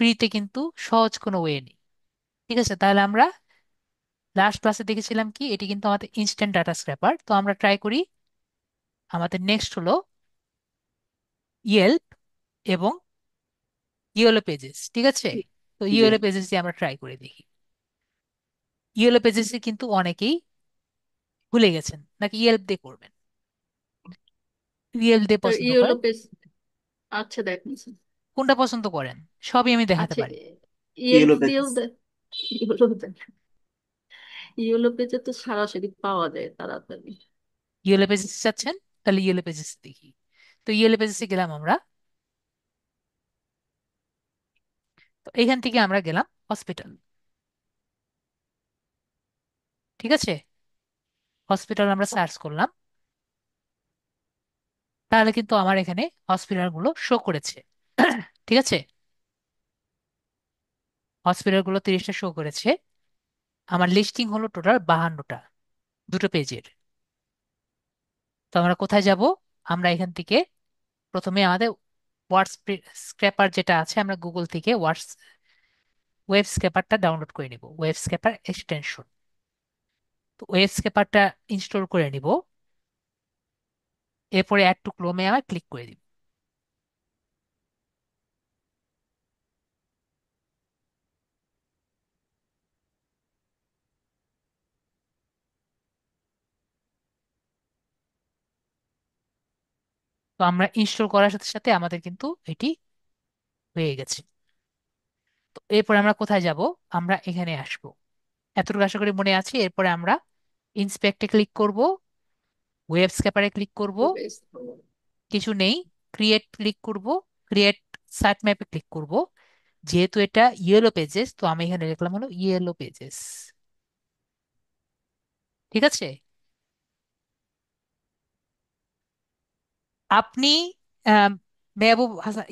ফ্রিতে কিন্তু সহজ কোনো ওয়ে নেই। ঠিক আছে, তাহলে আমরা লাস্ট ক্লাসে দেখেছিলাম কি, এটি কিন্তু আমাদের ইনস্ট্যান্ট ডাটা স্ক্র্যাপার। তো আমরা ট্রাই করি। আমাদের নেক্সট হলো ইয়েল্প এবং ইয়েলো পেজেস। ঠিক আছে, তো জি। ইয়েলো পেজেস দিয়ে আমরা ট্রাই করে দেখি। ইয়েলো পেজেসে কিন্তু অনেকেই ভুলে গেছেন, নাকি ইয়েল্প দিয়ে করবেন? ইয়েল্প দিয়ে স্যার পছন্দ ইয়েলো করেন? পেজ, আচ্ছা দেখুন স্যার। কোনটা পছন্দ করেন? সবই আমি দেখাতে আচ্ছা, পারি। ইয়েলপ ইয়েলো দিয়েও পেজেস। ইয়েলো ইয়েলো পেজে তো সরাসরি পাওয়া যায় তাড়াতাড়ি। ইয়েলো পেজেস চাচ্ছেন? তাহলে ইয়েলো পেজেস দেখি। তো ইয়েলো পেজেসে গেলাম আমরা। তো এখান থেকে আমরা গেলাম হসপিটাল। ঠিক আছে, হসপিটাল আমরা সার্চ করলাম। তাহলে কিন্তু আমার এখানে হসপিটাল গুলো শো করেছে। ঠিক আছে, হসপিটালগুলো 30টা শো করেছে। আমার লিস্টিং হলো টোটাল 52টা, দুটো পেজের। তো আমরা কোথায় যাব? আমরা এখান থেকে প্রথমে আমাদের ওয়ার্ড স্ক্র্যাপার যেটা আছে, আমরা গুগল থেকে ওয়েব স্ক্র্যাপারটা ডাউনলোড করে নিব, ওয়েব স্ক্র্যাপার এক্সটেনশন। তো ওয়েব স্ক্র্যাপারটা ইনস্টল করে নিব। এরপরে অ্যাড টু ক্রোমে আমরা ক্লিক করে দিব। তো আমরা ইনস্টল করার সাথে সাথে আমাদের কিন্তু এটি হয়ে গেছে। তো এরপরে আমরা কোথায় যাব? আমরা এখানে আসব। এতটুকু আশা করি মনে আছে। এরপরে আমরা ইন্সপেক্টে ক্লিক করব, ওয়েব স্ক্র্যাপারে ক্লিক করব, বেশ। কিছু নেই, ক্রিয়েট ক্লিক করব, ক্রিয়েট সাইট ম্যাপে ক্লিক করব। যেহেতু এটা ইয়েলো পেজেস, তো আমি এখানে লিখলাম হলো ইয়েলো পেজেস। ঠিক আছে। আপনি আহ, মেহবুব হাসান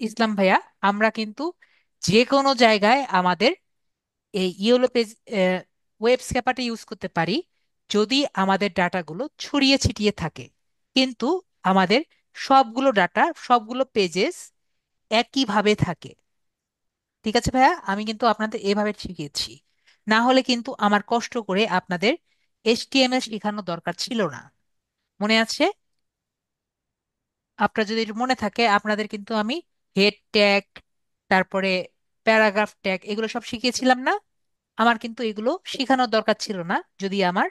ইসলাম ভাইয়া, আমরা কিন্তু যে কোনো জায়গায় আমাদের এই ইয়েলো পেজ ওয়েব স্ক্র্যাপারটা ইউজ করতে পারি, যদি আমাদের ডাটাগুলো ছড়িয়ে ছিটিয়ে থাকে, কিন্তু আমাদের সবগুলো ডাটা, সবগুলো পেজেস একইভাবে থাকে। ঠিক আছে ভাইয়া, আমি কিন্তু আপনাদের এভাবে শিখিয়েছি। না হলে কিন্তু আমার কষ্ট করে আপনাদের এইচটিএমএল শেখানো দরকার ছিল না। মনে আছে? আপনার যদি এটা মনে থাকে, আপনাদের কিন্তু আমি হেড ট্যাগ, তারপরে প্যারাগ্রাফ ট্যাগ, এগুলো সব শিখিয়েছিলাম না? আমার কিন্তু এগুলো শেখানোর দরকার ছিল না যদি আমার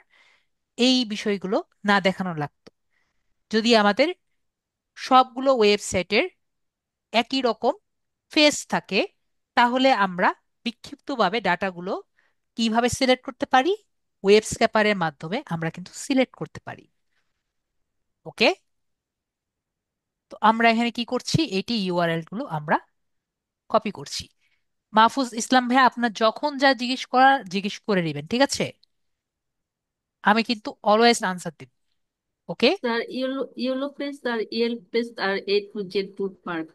এই বিষয়গুলো না দেখানো লাগতো। যদি আমাদের সবগুলো ওয়েবসাইটের একই রকম ফেস থাকে, তাহলে আমরা বিক্ষিপ্তভাবে ডাটাগুলো কিভাবে সিলেক্ট করতে পারি? ওয়েব স্ক্র্যাপারের মাধ্যমে আমরা কিন্তু সিলেক্ট করতে পারি। ওকে। তো আমরা এখানে কি করছি, এটি ইউআরএল গুলো আমরা কপি করছি। মাহফুজ ইসলাম ভাইয়া, আপনার যখন যা জিজ্ঞেস করার জিজ্ঞেস করে নেবেন, ঠিক আছে? আমি কিন্তু অলওয়েজ আনসার দিব। ওকে। Sir, yellow yellow page R Yale page R A to Z bookmark,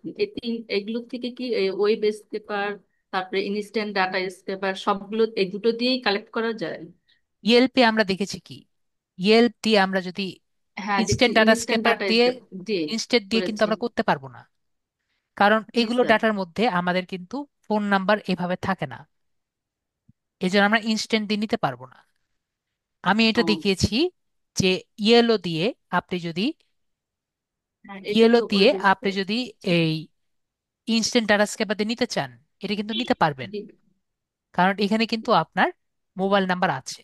এগুলো থেকে কি ওয়েব স্ক্রেপার, তারপরে ইনস্ট্যান্ট ডাটা স্ক্রেপার, সবগুলো এই দুটো দিয়েই কালেক্ট করা যায়? ইয়েলপে আমরা দেখেছি কি, ইয়েলপ দিয়ে আমরা যদি হ্যাঁ, দেখছি instant data instant scraper data দিয়ে, স্ক্রেপার দিয়ে ইনস্ট্যান্ট দিয়ে কিন্তু করেছি। আমরা করতে পারবো না। কারণ জি এগুলো স্যার। ডাটার মধ্যে আমাদের কিন্তু ফোন নাম্বার এভাবে থাকে না। এই জন্য আমরা ইনস্ট্যান্ট দিয়ে নিতে পারবো না। আমি এটা ও, দেখিয়েছি যে ইয়েলো দিয়ে আপনি যদি, হ্যাঁ, এটা ইয়েলো তো দিয়ে ওয়েব আপনি যদি এই ইনস্ট্যান্ট ডাটা স্ক্র্যাপার দিয়ে নিতে চান, এটা কিন্তু নিতে পারবেন। স্ক্রেপার। কারণ এখানে কিন্তু আপনার মোবাইল নাম্বার আছে।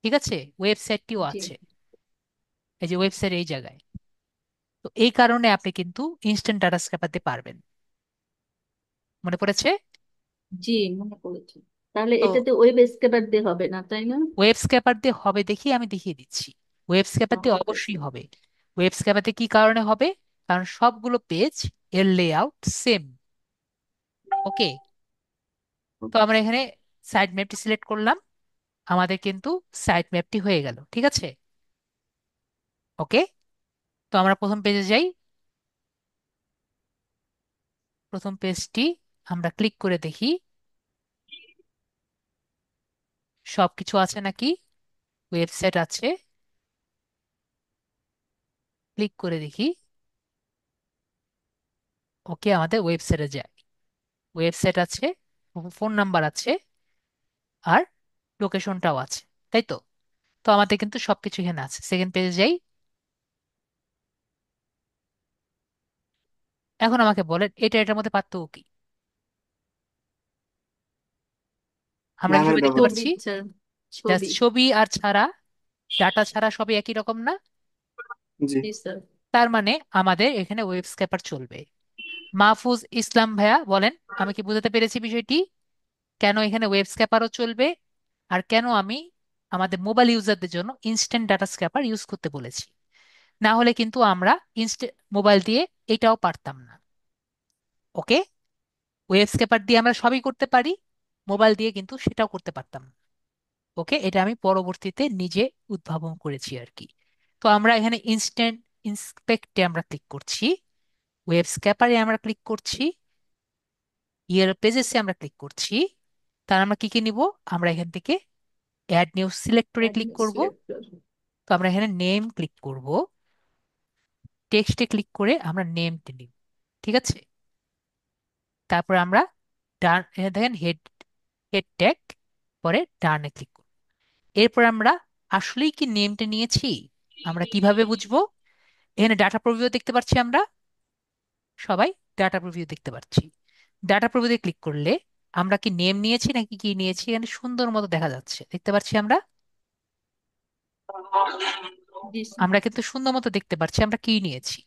ঠিক আছে, ওয়েবসাইটটিও জি আছে, এই যে ওয়েবসাইট এই জায়গায়। তো এই কারণে আপনি কিন্তু ইনস্ট্যান্ট ডাটা স্ক্র্যাপার দিয়ে পারবেন। মনে পড়েছে? জি, মনে পড়েছে। তাহলে তো এটাতে ওয়েব স্ক্রেপার দিয়ে হবে না, তাই না? ওয়েব স্ক্র্যাপার দিয়ে হবে, দেখি আমি দেখিয়ে দিচ্ছি। ওয়েব স্ক্র্যাপার দিয়ে ওকে অবশ্যই স্যার। হবে। ওয়েব স্ক্র্যাপার দিয়ে কি কারণে হবে? কারণ সবগুলো পেজ এর লেআউট সেম। ওকে। তো আমরা এখানে সাইড ম্যাপটি সিলেক্ট করলাম, আমাদের কিন্তু সাইড ম্যাপটি হয়ে গেল। ঠিক আছে। ওকে। তো আমরা প্রথম পেজে যাই। প্রথম পেজটি আমরা ক্লিক করে দেখি সবকিছু আছে নাকি, ওয়েবসাইট আছে, ক্লিক করে দেখি। ওকে, আমাদের ওয়েবসাইটে যাই। ওয়েবসাইট আছে, ফোন নাম্বার আছে, আর লোকেশনটাও আছে, তাই তো? তো আমাদের কিন্তু সবকিছু এখানে আছে। সেকেন্ড পেজে যাই। এখন আমাকে বলেন এটা এটার মধ্যে পার্থক্য কি? আমরা কি নামের ছবি দেখতে ব্যবহার। ছবি পাচ্ছি? স্যার, জাস্ট ছবি। ছবি আর ছাড়া, ডাটা ছাড়া সবই একই রকম না? জি। জি স্যার। তার মানে আমাদের এখানে ওয়েব স্ক্র্যাপার চলবে। মাহফুজ ইসলাম ভাইয়া বলেন, আমি কি বুঝাতে পেরেছি বিষয়টি? কেন এখানে ওয়েব স্ক্র্যাপারও চলবে, আর কেন আমি আমাদের মোবাইল ইউজারদের জন্য ইনস্ট্যান্ট ডাটা স্ক্র্যাপার ইউজ করতে বলেছি। না হলে কিন্তু আমরা মোবাইল দিয়ে এটাও পারতাম না। ওকে। ওয়েব স্ক্র্যাপার দিয়ে আমরা সবই করতে পারি, মোবাইল দিয়ে কিন্তু সেটাও করতে পারতাম না। ওকে, এটা আমি পরবর্তীতে নিজে উদ্ভাবন করেছি আর কি। তো আমরা এখানে ইনস্ট্যান্ট ইন্সপেক্টে আমরা ক্লিক করছি, ওয়েব স্ক্র্যাপারে আমরা ক্লিক করছি, ইয়ার পেজেসে আমরা ক্লিক করছি। তার আমরা কি কি নিব? আমরা এখান থেকে অ্যাড নিউ সিলেক্টরে ক্লিক করব। সিলেক্টর। তো আমরা এখানে নেম ক্লিক করব। টেক্সটে ক্লিক করে আমরা নেমটি নিব। ঠিক আছে। তারপর আমরা ডান, এখানে দেখেন হেড, হেড ট্যাগ, পরে ডানে ক্লিক করব। এরপর আমরা আসলেই কি নেমটা নিয়েছি আমরা কিভাবে বুঝবো? এখানে ডাটা প্রভিউ দেখতে পাচ্ছি আমরা সবাই, ডাটা প্রভিউ দেখতে পাচ্ছি। ডাটা প্রভিউতে ক্লিক করলে আমরা কি নেম নিয়েছি নাকি কি নিয়েছি এখানে সুন্দর মতো দেখা যাচ্ছে, দেখতে পাচ্ছি আমরা। জি আমরা কিন্তু সুন্দর মতো দেখতে পাচ্ছি আমরা কি নিয়েছি।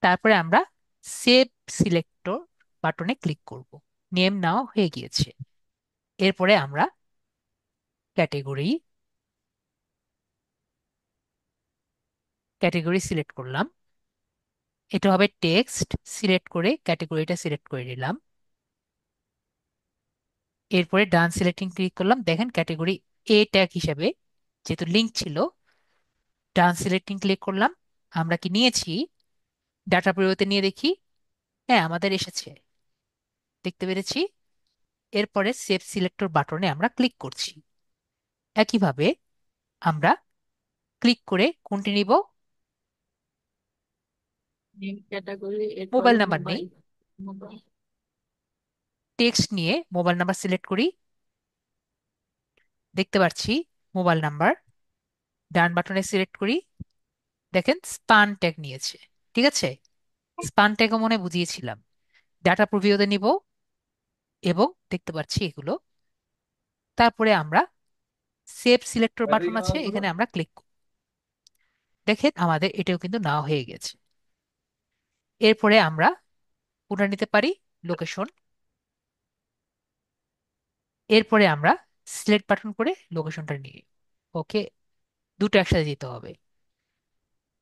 তারপরে আমরা সেভ সিলেক্টর বাটনে ক্লিক করব। নেম নাও হয়ে গিয়েছে। এরপরে আমরা ক্যাটেগরি, ক্যাটেগরি সিলেক্ট করলাম। এটা হবে টেক্সট, সিলেক্ট করে ক্যাটেগরিটা সিলেক্ট করে নিলাম। এরপরে ডান সিলেক্টিং ক্লিক করলাম, দেখেন ক্যাটেগরি এ ট্যাগ হিসাবে যেহেতু লিঙ্ক ছিল। ডান সিলেক্টিং ক্লিক করলাম, আমরা কি নিয়েছি? ডাটা পরিবর্তে নিয়ে দেখি, হ্যাঁ আমাদের এসেছে, দেখতে পেরেছি। এরপরে সেভ সিলেক্টর বাটনে আমরা ক্লিক করছি। একইভাবে আমরা ক্লিক করে কোনটি নিব? নেম ক্যাটাগরি, এরপরে মোবাইল নাম্বার নেই, মোবাইল। মোবাইল। টেক্সট নিয়ে মোবাইল নাম্বার সিলেক্ট করি। দেখতে পাচ্ছি মোবাইল নাম্বার। ডান বাটনে সিলেক্ট করি, দেখেন স্পান ট্যাগ নিয়েছে। ঠিক আছে, স্পান ট্যাগও মনে হয় বুঝিয়েছিলাম। ডাটা প্রিভিউতে নিব এবং দেখতে পাচ্ছি এগুলো। তারপরে আমরা সেভ সিলেক্টর বাটন আছে, এখানে আমরা ক্লিক করব। দেখেন আমাদের এটাও কিন্তু নাও হয়ে গেছে। এরপরে আমরা পুনরায় নিতে পারি লোকেশন। এরপরে আমরা সিলেক্ট বাটন করে লোকেশনটা নিয়ে, ওকে, দুটো একসাথে দিতে হবে,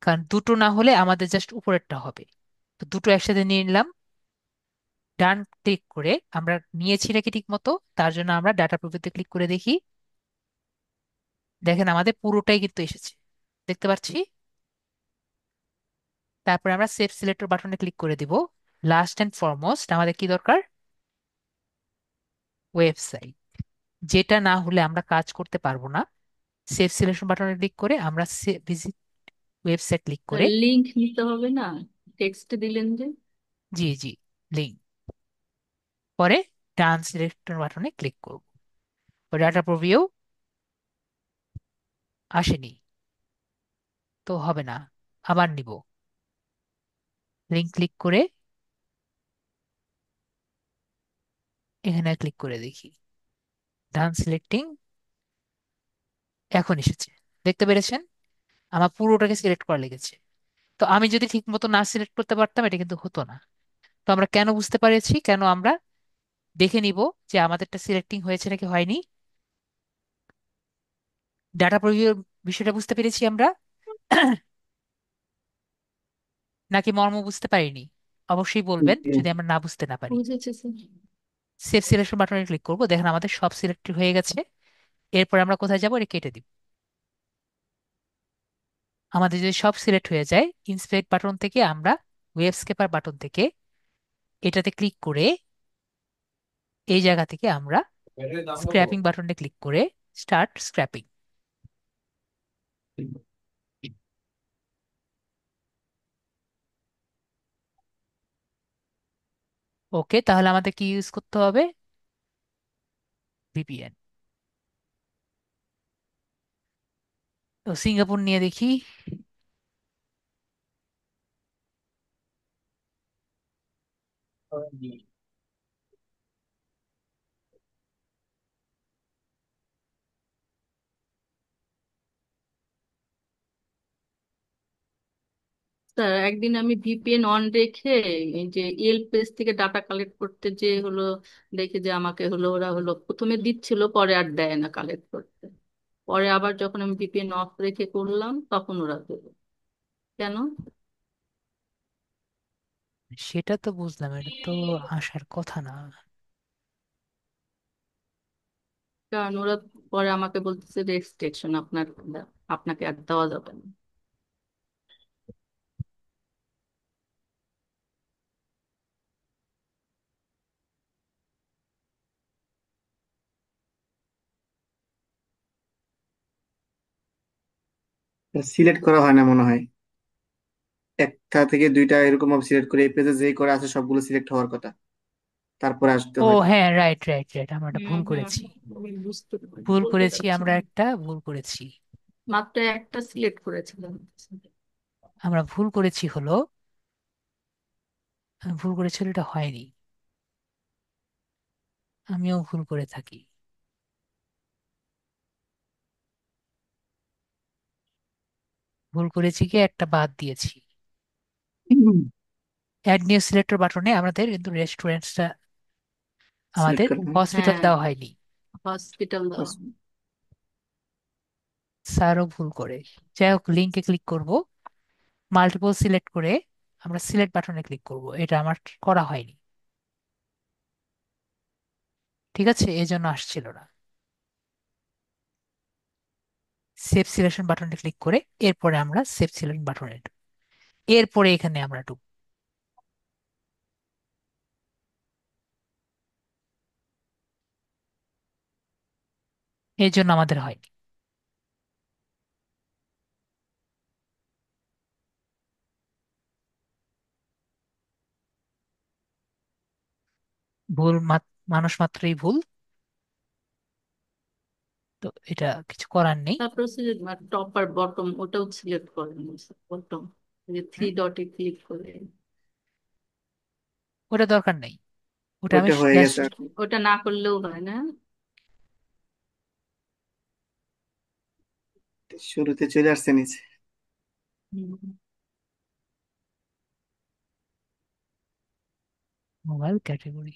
কারণ দুটো না হলে আমাদের জাস্ট উপরেরটা হবে। তো দুটো একসাথে নিয়ে নিলাম। ডান ক্লিক করে আমরা নিয়েছি নাকি ঠিক মতো তার জন্য আমরা ডাটা প্রিভিউতে ক্লিক করে দেখি। দেখেন আমাদের পুরোটাই কিন্তু এসেছে, দেখতে পাচ্ছি। তারপরে আমরা সেভ সিলেক্টর বাটনে ক্লিক করে দিব। লাস্ট অ্যান্ড ফরমোস্ট আমাদের কি দরকার? ওয়েবসাইট। যেটা না হলে আমরা কাজ করতে পারবো না। সেভ সিলেকশন বাটনে ক্লিক করে আমরা ভিজিট ওয়েবসাইট ক্লিক করে, লিংক নিতে হবে না? টেক্সট দিলেন যে। জি জি, লিঙ্ক, পরে ডান সিলেক্টর বাটনে ক্লিক করব। ডাটা প্রিভিউ আসেনি, তো হবে না, আবার নিব। লিঙ্ক ক্লিক করে এখানে ক্লিক করে দেখি, ডান সিলেক্টিং এখন এসেছে, দেখতে পেরেছেন আমার পুরোটাকে সিলেক্ট করা লেগেছে। তো আমি যদি ঠিক মতো না সিলেক্ট করতে পারতাম এটা কিন্তু হতো না। তো আমরা কেন বুঝতে পেরেছি, কেন আমরা দেখে নিব যে আমাদেরটা সিলেক্টিং হয়েছে নাকি হয়নি। ডাটা প্রিভিউ বিষয়টা বুঝতে পেরেছি আমরা, নাকি মর্ম বুঝতে পারিনি? অবশ্যই বলবেন যদি আমরা না বুঝতে না পারি। বুঝেছি স্যার। সেভ সিলেকশন বাটনে ক্লিক করব, দেখেন আমাদের সব সিলেক্ট হয়ে গেছে। এরপর আমরা কোথায় যাব? এটা কেটে দিব। আমাদের যদি সব সিলেক্ট হয়ে যায়, ইন্সপেক্ট বাটন থেকে আমরা ওয়েব স্কেপার বাটন থেকে এটাতে ক্লিক করে এই জায়গা থেকে আমরা স্ক্র্যাপিং বাটনে ক্লিক করে স্টার্ট স্ক্র্যাপিং। ওকে, তাহলে আমাদের কি ইউজ করতে হবে? ভিপিএন। তো সিঙ্গাপুর নিয়ে দেখি। স্যার একদিন আমি ভিপিএন অন রেখে এই যে ইয়েল পেজ থেকে ডাটা কালেক্ট করতে যে হলো, দেখে যে আমাকে হলো ওরা হলো প্রথমে দিচ্ছিল, পরে আর দেয় না কালেক্ট করতে। পরে আবার যখন আমি ভিপিএন অফ রেখে করলাম তখন ওরা দিল। কেন? সেটা তো বুঝলাম, এটা তো আসার কথা না। কারণ ওরা পরে আমাকে বলতেছে রেস্ট্রিকশন আপনার, আপনাকে আর দেওয়া যাবে না। সিলেক্ট করা হয় না মনে হয়, একটা থেকে দুইটা এরকম ভাবে সিলেক্ট করে এই পেজে যেই করে আছে সবগুলো সিলেক্ট হওয়ার কথা, তারপরে আসতে ও হয়তো। হ্যাঁ, রাইট রাইট রাইট, আমরা একটা হুম ভুল হুম করেছি। আমি বুঝতে ভুল বলতে করেছি, পারছি আমরা না। একটা ভুল করেছি। মাত্র একটা সিলেক্ট করেছিলাম। আমরা ভুল করেছি হলো, ভুল করেছিল এটা হয়নি। আমিও ভুল করে থাকি। ভুল করেছি কি, একটা বাদ দিয়েছি। অ্যাড নিউ সিলেক্টর বাটনে আমাদের কিন্তু রেস্টুরেন্টসটা, সিলেক্ট আমাদের করলাম। হসপিটাল হ্যাঁ, দেওয়া হয়নি। হসপিটাল দেওয়া। স্যারও ভুল করে। যাই হোক, লিঙ্কে ক্লিক করব, মাল্টিপল সিলেক্ট করে আমরা সিলেক্ট বাটনে ক্লিক করব, এটা আমার করা হয়নি। ঠিক আছে, এই জন্য আসছিল না। সেভ সিলেকশন বাটনে ক্লিক করে এরপরে আমরা সেভ সিলেকশন বাটনে এরপরে এখানে আমরা ঢুকবো। এই জন্য আমাদের হয়নি। ভুল মানুষ মাত্রই ভুল, তো এটা কিছু করার নেই। তারপর হচ্ছে যে টপ আর বটম ওটাও সিলেক্ট করেন, বটম যে থ্রি হুম, ডটে ক্লিক করে। ওটা দরকার নেই। ওটা আমি ওইটা হয়ে গেছে জাস্ট, এখন। ওটা না করলেও হয় না? শুরুতে চলে আসছে নিচে। হুম। Mobile category.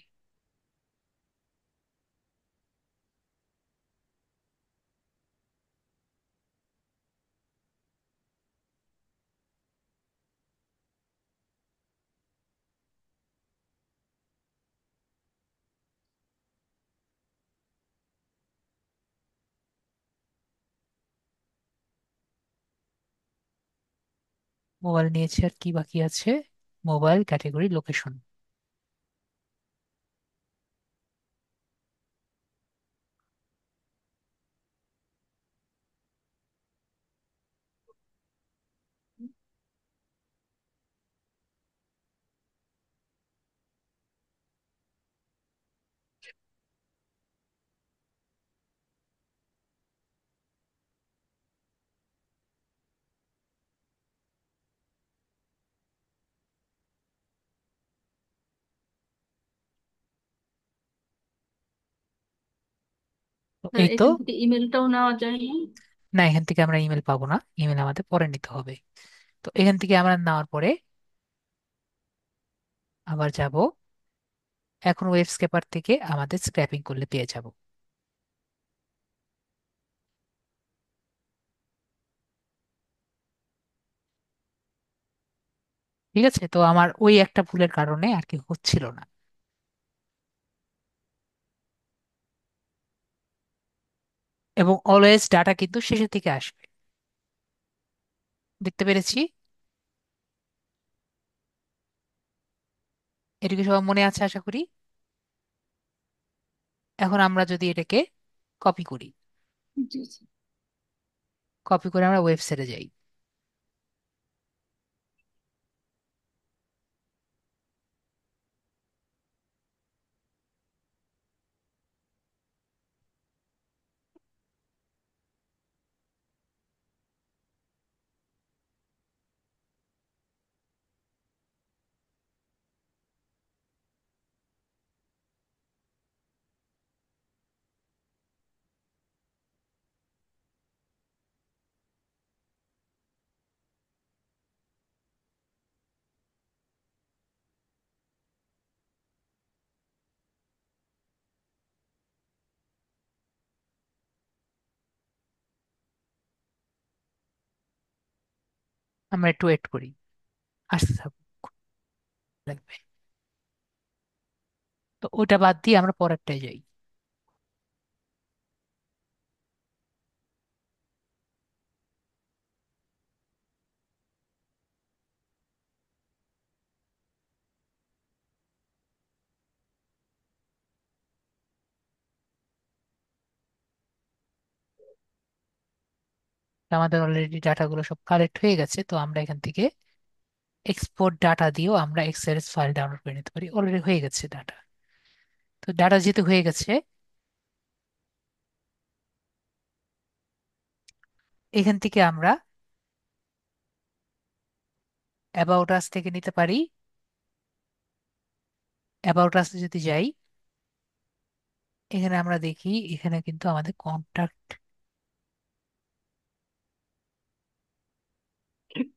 মোবাইল নিয়েছি, আর কি বাকি আছে? Mobile category location. তো আর এই তো। এখান থেকে ইমেলটাও নেওয়া যায় না? না, এখান থেকে আমরা ইমেল পাবো না, ইমেল আমাদের পরে নিতে হবে। তো এখান থেকে আমরা নেওয়ার পরে আবার যাব, এখন ওয়েব স্ক্র্যাপার থেকে আমাদের স্ক্র্যাপিং করলে পেয়ে যাব। ঠিক আছে, তো আমার ওই একটা ভুলের কারণে আর কি হচ্ছিল না। এবং অলওয়েজ ডাটা কিন্তু শেষের দিকে আসবে। দেখতে পেরেছি। এটুকু সবার মনে আছে আশা করি। এখন আমরা যদি এটাকে কপি করি, জি জি। কপি করে আমরা ওয়েবসাইটে যাই। আমরা একটু ওয়েট করি, আসতে থাকুক, লাগবে। তো ওটা বাদ দিয়ে আমরা পরেরটায় যাই। আমাদের অলরেডি ডাটাগুলো সব কালেক্ট হয়ে গেছে, তো আমরা এখান থেকে এক্সপোর্ট ডাটা দিয়েও আমরা এক্সএলএস ফাইল ডাউনলোড করে নিতে পারি। অলরেডি হয়ে গেছে ডাটা। তো ডাটা যেহেতু হয়ে গেছে, এখান থেকে আমরা অ্যাবাউট আস থেকে নিতে পারি। অ্যাবাউট আস যদি যাই, এখানে আমরা দেখি এখানে কিন্তু আমাদের কন্টাক্ট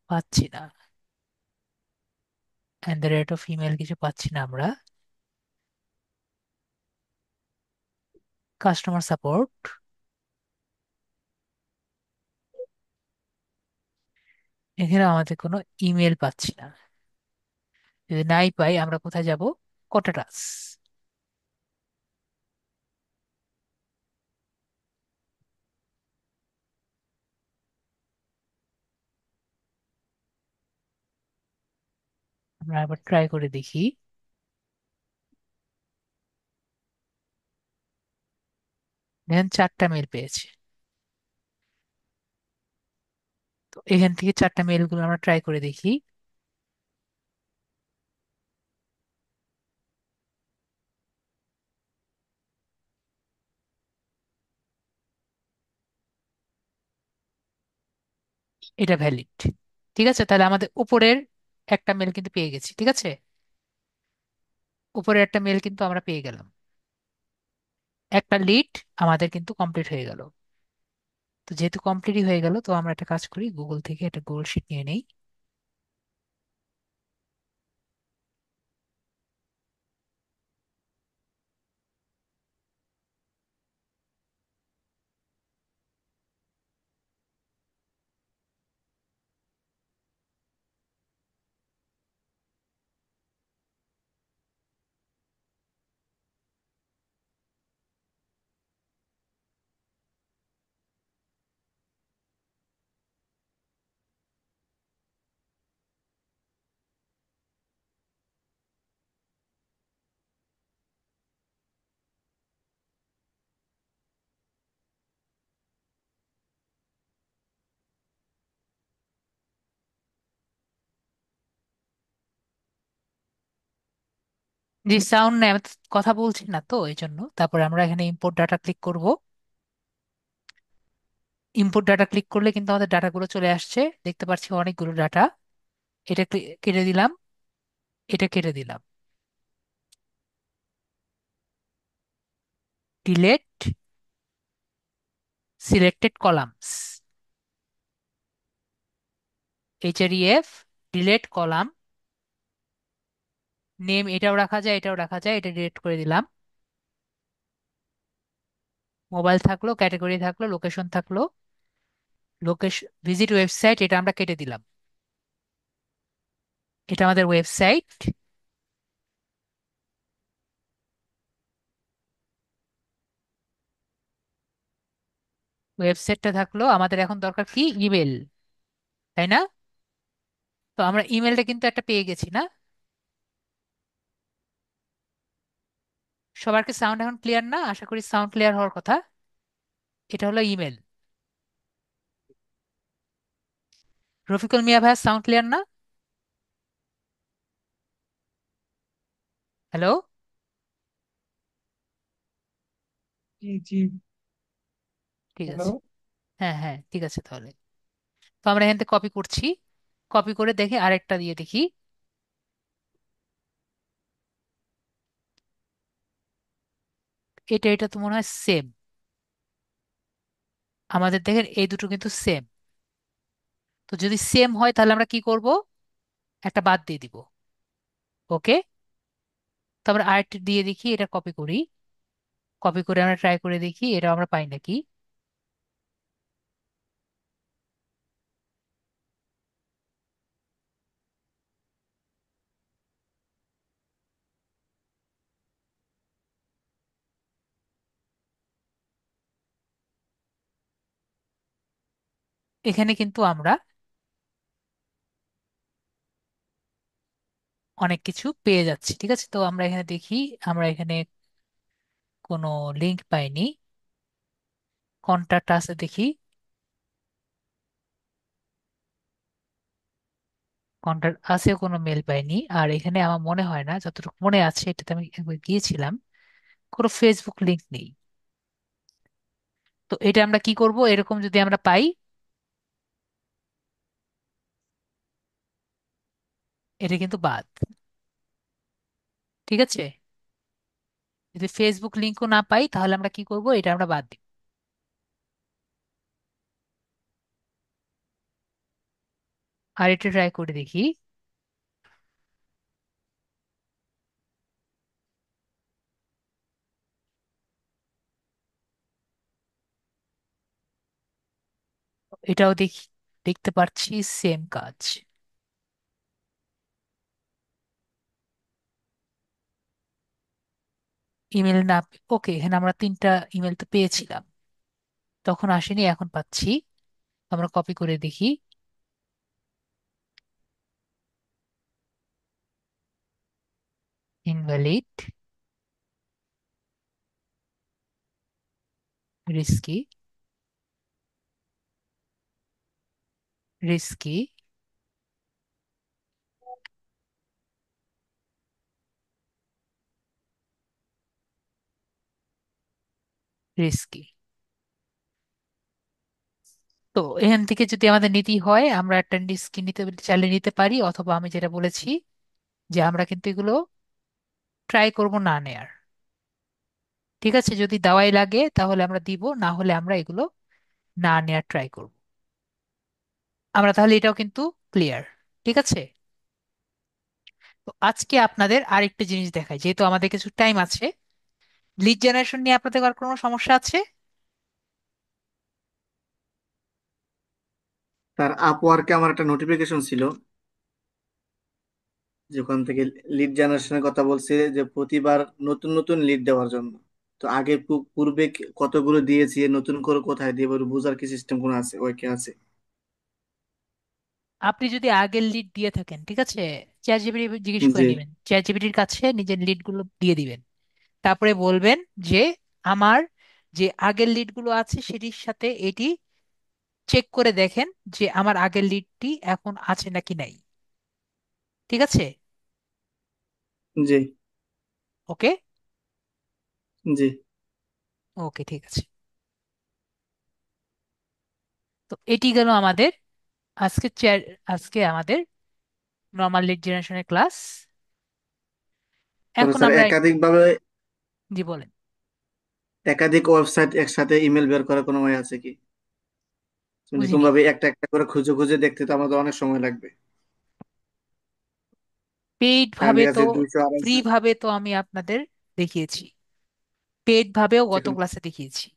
পাচ্ছি না, and the rate of email কিছু পাচ্ছি না আমরা। কাস্টমার সাপোর্ট, এখানে আমাদের কোনো ইমেল পাচ্ছি না। যদি নাই পাই, আমরা কোথায় যাব? কটাটাস। আমরা আবার ট্রাই করে দেখি। দেখেন 4টা মেল পেয়েছে। তো এখান থেকে 4টা মেলগুলো আমরা ট্রাই করে দেখি। এটা ভ্যালিড। ঠিক আছে, তাহলে আমাদের উপরের একটা মেল কিন্তু পেয়ে গেছি। ঠিক আছে, উপরের একটা মেল কিন্তু আমরা পেয়ে গেলাম। একটা লিড আমাদের কিন্তু কমপ্লিট হয়ে গেল। তো যেহেতু কমপ্লিটই হয়ে গেল, তো আমরা একটা কাজ করি, গুগল থেকে একটা গুগল শিট নিয়ে নেই। জি, সাউন্ড নেই, আমি তো কথা বলছি না, তো এই জন্য। তারপরে আমরা এখানে ইম্পোর্ট ডাটা ক্লিক করব। ইম্পোর্ট ডাটা ক্লিক করলে কিন্তু আমাদের ডাটাগুলো চলে আসছে, দেখতে পাচ্ছি অনেকগুলো ডাটা। এটা কেটে দিলাম, এটা কেটে দিলাম। Delete selected columns, এইচআরইএফ delete column. Name এটাও রাখা যায়, এটাও রাখা যায়, এটা ডিলিট করে দিলাম। মোবাইল থাকলো, ক্যাটাগরি থাকলো, লোকেশন থাকলো। লোকেশন ভিজিট ওয়েবসাইট, এটা আমরা কেটে দিলাম। এটা আমাদের ওয়েবসাইট। ওয়েবসাইটটা থাকলো, আমাদের এখন দরকার কি? ইমেল, তাই না? তো আমরা ইমেলটা কিন্তু একটা পেয়ে গেছি না? সবার কি সাউন্ড এখন ক্লিয়ার না? আশা করি সাউন্ড ক্লিয়ার হওয়ার কথা। এটা হলো ইমেল। রফিকুল মিয়া ভাইয়ের সাউন্ড ক্লিয়ার না? হ্যালো? জি জি। ঠিক হ্যালো। আছে। হ্যাঁ হ্যাঁ, ঠিক আছে তাহলে। তো আমরা এখান থেকে কপি করছি। কপি করে দেখি, আরেকটা দিয়ে দেখি। এটা এটা তো মনে হয় সেম। আমাদের দেখেন এই দুটো কিন্তু সেম। তো যদি সেম হয়, তাহলে আমরা কি করব? একটা বাদ দিয়ে দিব। ওকে। তো আমরা আরেকটা দিয়ে দেখি, এটা কপি করি। কপি করে আমরা ট্রাই করে দেখি এটা আমরা পাই নাকি। এখানে কিন্তু আমরা অনেক কিছু পেয়ে যাচ্ছি। ঠিক আছে, তো আমরা এখানে দেখি। আমরা এখানে কোনো লিংক পাইনি। কন্টাক্ট আছে দেখি। কন্ট্যাক্ট আছে কোনো মেল পাইনি। আর এখানে আমার মনে হয় না, যতটুকু মনে আছে এটাতে আমি একবার গিয়েছিলাম, কোনো ফেসবুক লিংক নেই। তো এটা আমরা কি করব, এরকম যদি আমরা পাই, এটা কিন্তু বাদ। ঠিক আছে, যদি ফেসবুক লিংকও না পাই তাহলে আমরা কি করব, এটা আমরা বাদ দিই। আর এটা ট্রাই করে দেখি। এটাও দেখি, দেখতে পাচ্ছি সেম কাজ। ইমেল না, ওকে, এখানে আমরা তিনটা ইমেল তো পেয়েছিলাম, তখন আসেনি, এখন পাচ্ছি। আমরা কপি করে দেখি। Invalid, risky, risky, risky. তো এখান থেকে যদি আমাদের নীতি হয়, আমরা একটা রিস্কি নিতে চালিয়ে নিতে পারি, অথবা আমি যেটা বলেছি যে আমরা কিন্তু এগুলো ট্রাই করব না নেয়ার। ঠিক আছে, যদি দাওয়াই লাগে তাহলে আমরা দিব, না হলে আমরা এগুলো না নেয়ার ট্রাই করব। আমরা তাহলে এটাও কিন্তু ক্লিয়ার। ঠিক আছে, তো আজকে আপনাদের আরেকটা জিনিস দেখাই, যেহেতু আমাদের কিছু টাইম আছে। লিড জেনারেশন নিয়ে আপনাদের আর কোনো সমস্যা আছে? তার আপওয়ার্কে আমার একটা নোটিফিকেশন ছিল, যেখান থেকে লিড জেনারেশনের কথা বলছে যে প্রতিবার নতুন নতুন লিড দেওয়ার জন্য। তো আগে পূর্বে কতগুলো দিয়েছি, নতুন করে কোথায় দিয়ে বোঝার কি সিস্টেম কোনো আছে, ওই কি আছে? আপনি যদি আগের লিড দিয়ে থাকেন, ঠিক আছে, চ্যাট জিপিটি জিজ্ঞেস করে জি নেবেন, চ্যাট জিপিটির কাছে নিজের লিড গুলো দিয়ে দিবেন। তারপরে বলবেন যে আমার যে আগের লিড গুলো আছে সেটির সাথে এটি চেক করে দেখেন যে আমার আগের লিডটি এখন আছে নাকি নাই। ঠিক আছে, জি ওকে, জি। ওকে, ঠিক আছে। তো এটি গেল আমাদের আজকে আজকে আমাদের নর্মাল লিড জেনারেশনের ক্লাস। তবে এখন স্যার আমরা একাধিক ভাবে, জি বলেন। একাধিক ওয়েবসাইট একসাথে ইমেল বের করার কোনো ওয়ে আছে কি? এরকম বুঝিনি। ভাবে একটা একটা করে খুঁজে খুঁজে দেখতে তো আমাদের অনেক সময় লাগবে। পেইড কারণ ভাবে দেখা তো, যাচ্ছে 200 ফ্রি 250। ভাবে তো আমি আপনাদের দেখিয়েছি, পেইড ভাবেও গত যেখান ক্লাসে দেখিয়েছি।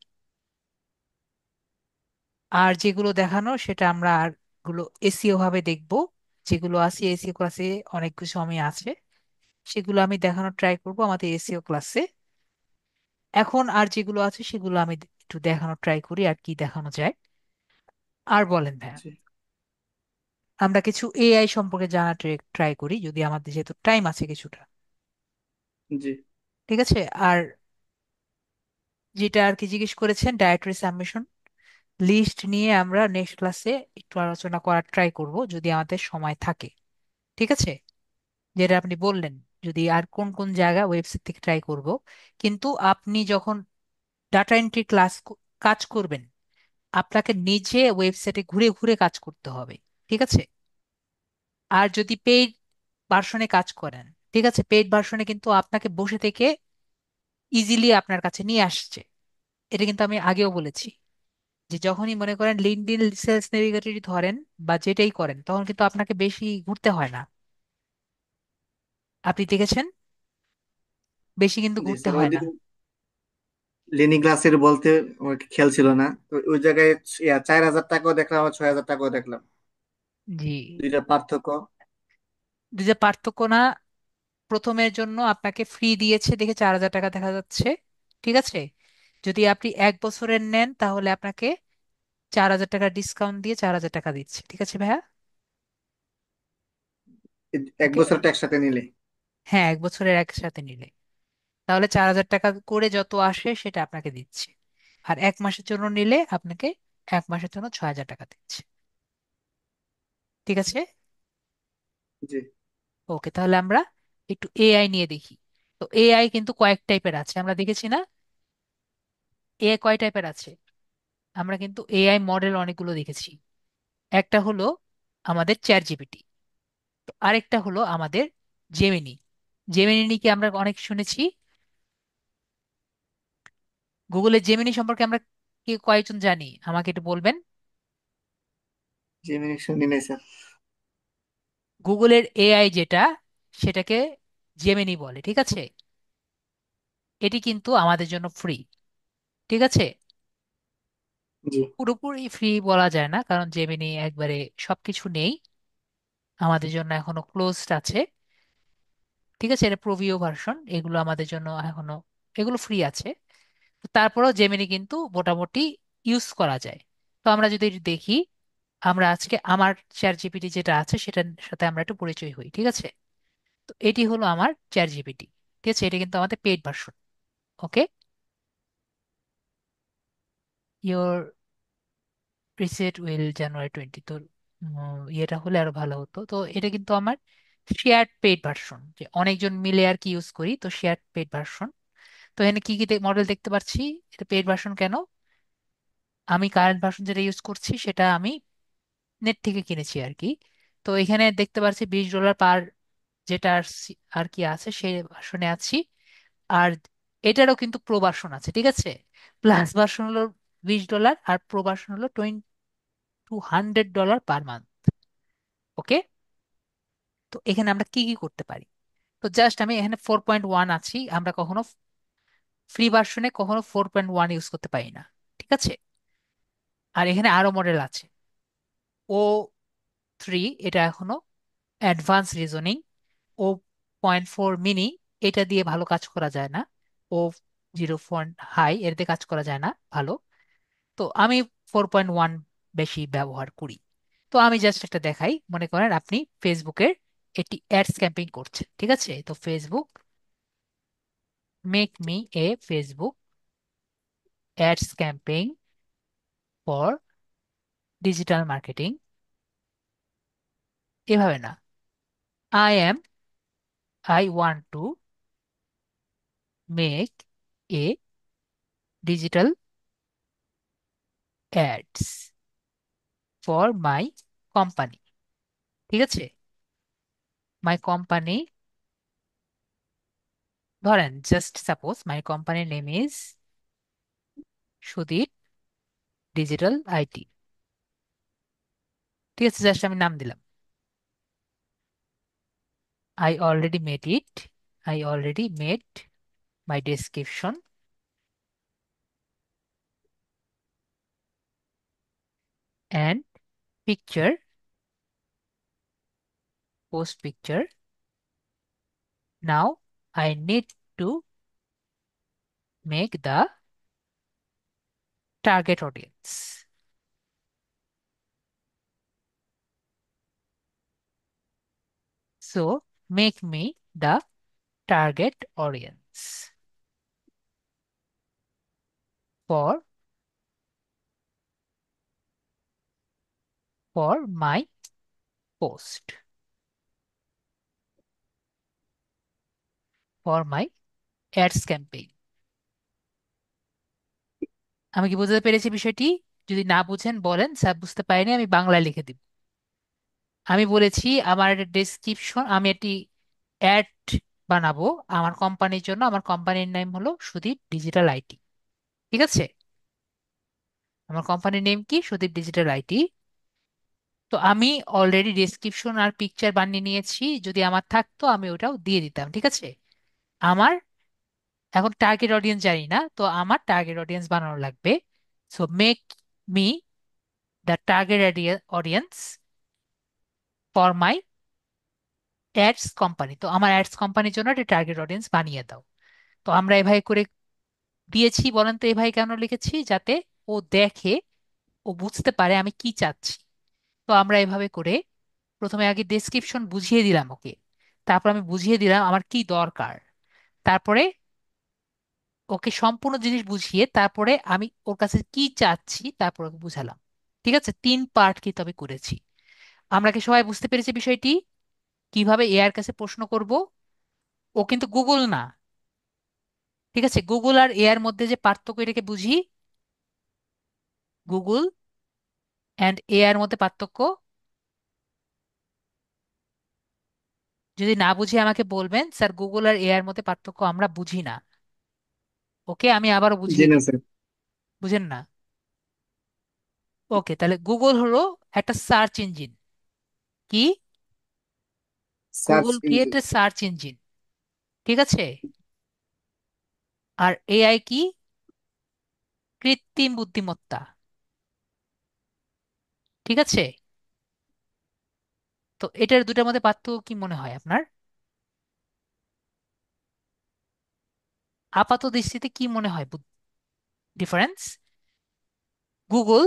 আর যেগুলো দেখানো সেটা আমরা আর গুলো এসিও ভাবে দেখব। যেগুলো আছে এসিও ক্লাসে, অনেক কিছু আমি আছে, সেগুলো আমি দেখানোর ট্রাই করব আমাদের এসিও ক্লাসে। এখন আর যেগুলো আছে সেগুলো আমি একটু দেখানোর ট্রাই করি, আর কি দেখানো যায়। আর বলেন ভাইয়া, জি আমরা কিছু এআই সম্পর্কে জানার ট্রাই করি, যদি আমাদের যেহেতু টাইম আছে কিছুটা। জি ঠিক আছে, আর যেটা আর কি জিজ্ঞেস করেছেন ডায়েটরি সাবমিশন লিস্ট নিয়ে আমরা নেক্সট ক্লাসে একটু আলোচনা করার ট্রাই করব, যদি আমাদের সময় থাকে। ঠিক আছে, যেটা আপনি বললেন, যদি আর কোন কোন জায়গা ওয়েবসাইট থেকে ট্রাই করব। কিন্তু আপনি যখন ডাটা এন্ট্রি কাজ করবেন, আপনাকে নিজে ওয়েবসাইটে ঘুরে ঘুরে কাজ করতে হবে। ঠিক আছে, আর যদি পেইড ভার্সনে কাজ করেন, ঠিক আছে, পেইড ভার্সনে কিন্তু আপনাকে বসে থেকে ইজিলি আপনার কাছে নিয়ে আসছে। এটা কিন্তু আমি আগেও বলেছি, যে যখনই মনে করেন লিঙ্কডইন সেলস নেভিগেটরই ধরেন বা যেটাই করেন, তখন কিন্তু আপনাকে বেশি ঘুরতে হয় না। আপনি দেখেছেন, বেশি কিন্তু জি ঘুরতে স্যার, হয় না। ওইদিকে লেনি ক্লাসের বলতে আমার খেয়াল ছিল না তো, ওই জায়গায় 4000 টাকাও দেখলাম, আর 6000 টাকাও দেখলাম। জি, দুইটা পার্থক্য। যে পার্থক্য না, প্রথমের জন্য আপনাকে ফ্রি দিয়েছে দেখে 4,000 টাকা দেখা যাচ্ছে। ঠিক আছে, যদি আপনি 1 বছরের নেন তাহলে আপনাকে 4,000 টাকা ডিসকাউন্ট দিয়ে 4,000 টাকা দিচ্ছে। ঠিক আছে ভাইয়া, এক ওকে। বছরটা একসাথে নিলে। হ্যাঁ, 1 বছরের একসাথে নিলে তাহলে 4,000 টাকা করে যত আসে সেটা আপনাকে দিচ্ছে। আর 1 মাসের জন্য নিলে আপনাকে 1 মাসের জন্য 6,000 টাকা দিচ্ছে। ঠিক আছে, জি। ওকে, তাহলে আমরা একটু এআই নিয়ে দেখি। তো এআই কিন্তু কয়েক টাইপের আছে, আমরা দেখেছি না? এআই কয় টাইপের আছে? আমরা কিন্তু এআই মডেল অনেকগুলো দেখেছি। একটা হলো আমাদের চ্যাট জিপিটি, আরেকটা হলো আমাদের জেমিনি। জেমিনি কি আমরা অনেক শুনেছি। গুগলের জেমিনি সম্পর্কে আমরা কি কয়েকজন জানি, আমাকে একটু বলবেন? জিমিনি শুনি নাই স্যার। গুগলের এআই যেটা, সেটাকে জেমিনি বলে, ঠিক আছে? এটি কিন্তু আমাদের জন্য ফ্রি, ঠিক আছে? জি। পুরোপুরি ফ্রি বলা যায় না, কারণ জেমিনি একবারে সবকিছু নেই, আমাদের জন্য এখনো ক্লোজড আছে। ঠিক আছে, এটা প্রোভিও ভার্সন, এগুলো আমাদের জন্য এখনো, এগুলো ফ্রি আছে। তো তারপরেও জেমিনি কিন্তু মোটামুটি ইউজ করা যায়। তো আমরা যদি দেখি, আমরা আজকে আমার চ্যাট জিপিটি যেটা আছে সেটার সাথে আমরা একটু পরিচয় হই, ঠিক আছে? তো এটি হলো আমার চ্যাট জিপিটি, ঠিক আছে? এটা কিন্তু আমাদের paid version. Okay, your preset will January 20। তো ইয়েটা হলে আরো ভালো হতো। তো এটা কিন্তু আমার শেয়ার্ড পেইড ভার্সন, যে অনেকজন মিলে আর কি ইউজ করি, তো শেয়ার্ড পেইড ভার্সন। তো এখানে কি কি মডেল দেখতে পাচ্ছি? এটা পেইড ভার্সন কেন? আমি কারেন্ট ভার্সন যেটা ইউজ করছি সেটা আমি নেট থেকে কিনেছি আর কি। তো এখানে দেখতে পাচ্ছি $20 পার, যেটা আর কি আছে সেই ভার্সনে আছি। আর এটারও কিন্তু প্রো ভার্সন আছে, ঠিক আছে? প্লাস ভার্সন হলো $20, আর প্রো ভার্সন হলো $200 পার মান্থ। ওকে, তো এখানে আমরা কি কি করতে পারি? তো জাস্ট আমি এখানে 4.1 আছি, আমরা কখনো ফ্রি ভার্সনে কখনো 4.1 ইউজ করতে পারি না, ঠিক আছে? আর এখানে আরো মডেল আছে। ও 3, এটা এখনো অ্যাডভান্স রিজনিং। ও 0.4 মিনি, এটা দিয়ে ভালো কাজ করা যায় না। ও 0 হাই, এর দিয়ে কাজ করা যায় না ভালো। তো আমি 4.1 বেশি ব্যবহার করি। তো আমি জাস্ট একটা দেখাই, মনে করেন আপনি ফেসবুকের একটি অ্যাডস ক্যাম্পেইন করছেন, ঠিক আছে? তো Facebook, make me a Facebook ads campaign for digital marketing, এভাবে না, I want to make a digital ads for my company, ঠিক আছে? মাই কোম্পানি, ধরেন জাস্ট সাপোজ মাই কোম্পানির name is Sudip digital IT, ঠিক আছে? জাস্ট আমি নাম দিলাম। I already made it, I already made my description and picture, post picture. Now I need to make the target audience, so make me the target audience for my post, for my ads campaign. আমি কি বুঝতে পেরেছি বিষয়টি? যদি না বুঝেন বলেন, sir বুঝতে পারিনি, আমি বাংলায় লিখে দিব। আমি বলেছি আমার একটা ডেসক্রিপশন, আমি একটি অ্যাড বানাবো আমার কোম্পানির জন্য। আমার কোম্পানির নাম হলো সুদীপ ডিজিটাল আইটি, ঠিক আছে? আমার কোম্পানির নেম কি? Sudip digital IT. তো আমি অলরেডি ডেসক্রিপশন আর পিকচার বানিয়ে নিয়েছি, যদি আমার থাকতো আমি ওটাও দিয়ে দিতাম, ঠিক আছে? আমার এখন টার্গেট অডিয়েন্স জানি না, তো আমার টার্গেট অডিয়েন্স বানানো লাগবে। So make me the target audience for my ads company. তো আমার অ্যাডস কোম্পানির জন্য একটা টার্গেট অডিয়েন্স বানিয়ে দাও। তো আমরা এভাবে করে দিয়েছি। বলেন তো এভাবে কেন লিখেছি? যাতে ও দেখে, ও বুঝতে পারে আমি কি চাচ্ছি। তো আমরা এভাবে করে প্রথমে আগে ডেসক্রিপশন বুঝিয়ে দিলাম ওকে, তারপর আমি বুঝিয়ে দিলাম আমার কি দরকার, তারপরে ওকে সম্পূর্ণ জিনিস বুঝিয়ে তারপরে আমি ওর কাছে কি চাচ্ছি তারপর ওকে বুঝালাম। ঠিক আছে, 3 পার্ট কিন্তু আমি করেছি। আমরা কি সবাই বুঝতে পেরেছি বিষয়টি? কিভাবে এআই এর কাছে প্রশ্ন করব? ও কিন্তু গুগল না। ঠিক আছে, গুগল আর এআই এর মধ্যে যে পার্থক্য, এটাকে বুঝি। গুগল অ্যান্ড এআই এর মধ্যে পার্থক্য যদি না বুঝি আমাকে বলবেন, স্যার গুগল আর এআই এর মধ্যে পার্থক্য আমরা বুঝি না। ওকে, আমি আবারও জি বুঝিয়ে না দিই। স্যার। বুঝেন না? ওকে, তাহলে গুগল হলো একটা সার্চ ইঞ্জিন। কি? সার্চ গুগল কি? ইঞ্জিন। একটা সার্চ ইঞ্জিন। ঠিক আছে। আর এআই কি? কৃত্রিম বুদ্ধিমত্তা। ঠিক আছে। তো এটার দুটার মধ্যে পার্থক্য কি মনে হয় আপনার? আপাত দৃষ্টিতে কি মনে হয় ডিফারেন্স? গুগল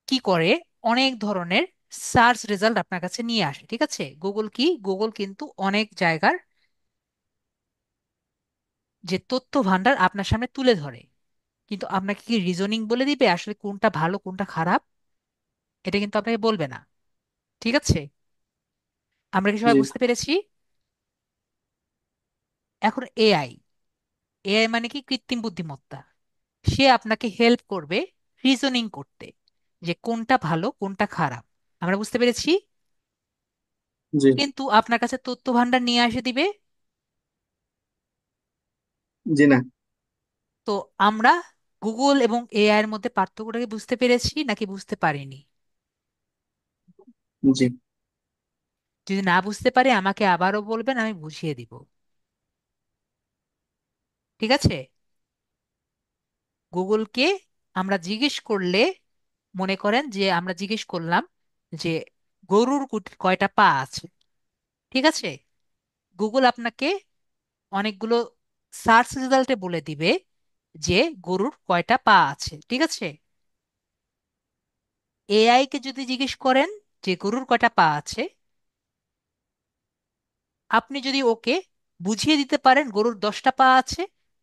কি করে? অনেক ধরনের সার্চ রেজাল্ট আপনার কাছে নিয়ে আসে। ঠিক আছে, গুগল কি? গুগল কিন্তু অনেক জায়গার যে তথ্য ভান্ডার আপনার সামনে তুলে ধরে, কিন্তু আপনাকে কি রিজনিং বলে দিবে আসলে কোনটা ভালো কোনটা খারাপ? এটা কিন্তু আপনাকে বলবে না। ঠিক আছে, আমরা কি সবাই জি বুঝতে পেরেছি? এখন এআই, এআই মানে কি? কৃত্রিম বুদ্ধিমত্তা। সে আপনাকে হেল্প করবে রিজনিং করতে, যে কোনটা ভালো কোনটা খারাপ। আমরা বুঝতে পেরেছি। জি। কিন্তু আপনার কাছে তথ্য ভান্ডার নিয়ে এসে দিবে। জি না। তো আমরা গুগল এবং এআই এর মধ্যে পার্থক্যটাকে বুঝতে পেরেছি নাকি বুঝতে পারিনি? জি। যদি না বুঝতে পারি আমাকে আবারও বলবেন, আমি বুঝিয়ে দিব। ঠিক আছে। গুগলকে আমরা জিজ্ঞেস করলে, মনে করেন যে আমরা জিজ্ঞেস করলাম যে গরুর কয়টা পা আছে। ঠিক আছে, গুগল আপনাকে অনেকগুলো সার্চ রেজাল্টে বলে দিবে যে গরুর কয়টা পা আছে। ঠিক আছে। এআই কে যদি জিজ্ঞেস করেন যে গরুর কয়টা পা আছে, আপনি যদি ওকে বুঝিয়ে দিতে পারেন গরুর 10টা পা আছে,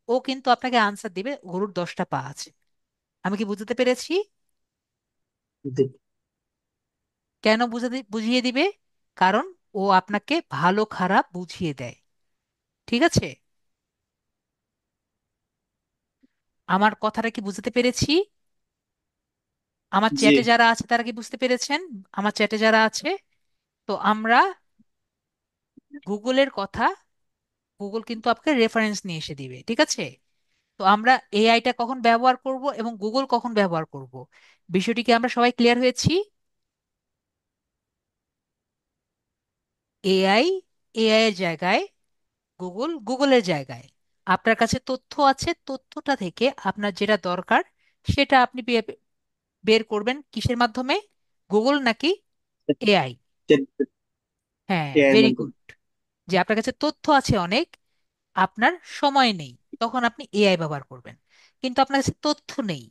ও কিন্তু আপনাকে আনসার দিবে গরুর 10টা পা আছে। আমি কি বুঝতে পেরেছি? জি। কেন বুঝিয়ে দিবে? কারণ ও আপনাকে ভালো খারাপ বুঝিয়ে দেয়। ঠিক আছে। আমার কথাটা কি বুঝতে পেরেছি? আমার জি। চ্যাটে যারা আছে তারা কি বুঝতে পেরেছেন? আমার চ্যাটে যারা আছে, তো আমরা গুগলের কথা, গুগল কিন্তু আপনাকে রেফারেন্স নিয়ে এসে দিবে। ঠিক আছে। তো আমরা এআইটা কখন ব্যবহার করব এবং গুগল কখন ব্যবহার করব, বিষয়টি কি আমরা সবাই ক্লিয়ার হয়েছি? এআই এআই এর জায়গায়, গুগল গুগলের জায়গায়। আপনার কাছে তথ্য আছে, তথ্যটা থেকে আপনার যেটা দরকার সেটা আপনি বের করবেন কিসের মাধ্যমে? গুগল নাকি এআই? হ্যাঁ, এআই এর ভেরি মাধ্যমে। গুড। যে আপনার কাছে তথ্য আছে অনেক, আপনার সময় নেই, তখন আপনি এআই ব্যবহার করবেন। কিন্তু আপনার কাছে তথ্য নেই,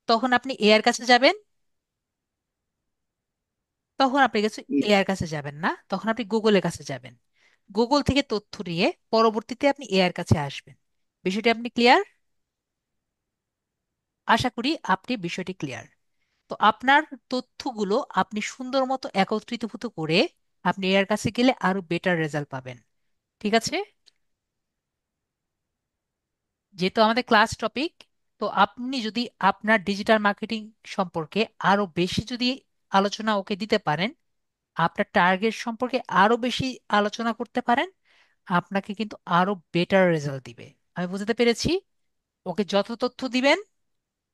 তখন আপনি এআই এর কাছে যাবেন। তখন আপনি কাছে এআই এর কাছে যাবেন না, তখন আপনি গুগলের কাছে যাবেন। গুগল থেকে তথ্য নিয়ে পরবর্তীতে আপনি এআই এর কাছে আসবেন। বিষয়টি আপনি ক্লিয়ার? আশা করি আপনি বিষয়টি ক্লিয়ার। তো আপনার তথ্যগুলো আপনি সুন্দর মতো একত্রিতভূত করে আপনি এর কাছে গেলে আরো বেটার রেজাল্ট পাবেন। ঠিক আছে। যেহেতু আমাদের ক্লাস টপিক, তো আপনি যদি আপনার ডিজিটাল মার্কেটিং সম্পর্কে আরো বেশি যদি আলোচনা ওকে দিতে পারেন, আপনার টার্গেট সম্পর্কে আরো বেশি আলোচনা করতে পারেন, আপনাকে কিন্তু আরো বেটার রেজাল্ট দিবে। আমি বুঝতে পেরেছি। ওকে যত তথ্য দিবেন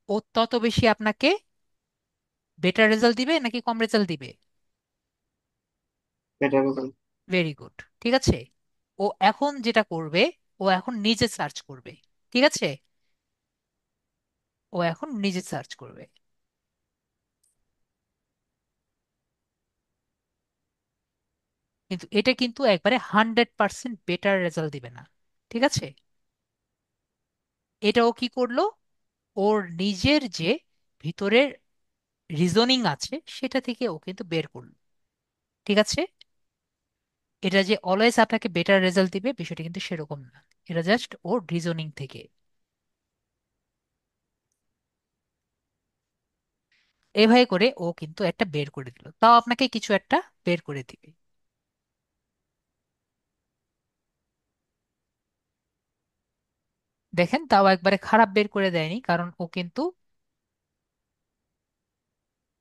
ও তত বেশি আপনাকে বেটার রেজাল্ট দিবে নাকি কম রেজাল্ট দিবে? এটার কথা। Very good. ঠিক আছে। ও এখন যেটা করবে, ও এখন নিজে সার্চ করবে। ঠিক আছে, ও এখন নিজে সার্চ করবে। কিন্তু এটা কিন্তু একবারে 100% বেটার রেজাল্ট দিবে না। ঠিক আছে। এটা ও কি করলো? ওর নিজের যে ভিতরের রিজনিং আছে সেটা থেকে ও কিন্তু বের করলো। ঠিক আছে। এটা যে অলওয়েজ আপনাকে বেটার রেজাল্ট দিবে বিষয়টা কিন্তু সেরকম না। এটা জাস্ট ওর রিজনিং থেকে এভাবে করে ও কিন্তু একটা বের করে দিল, তাও আপনাকে কিছু একটা বের করে দিবে। দেখেন, তাও একবারে খারাপ বের করে দেয়নি, কারণ ও কিন্তু,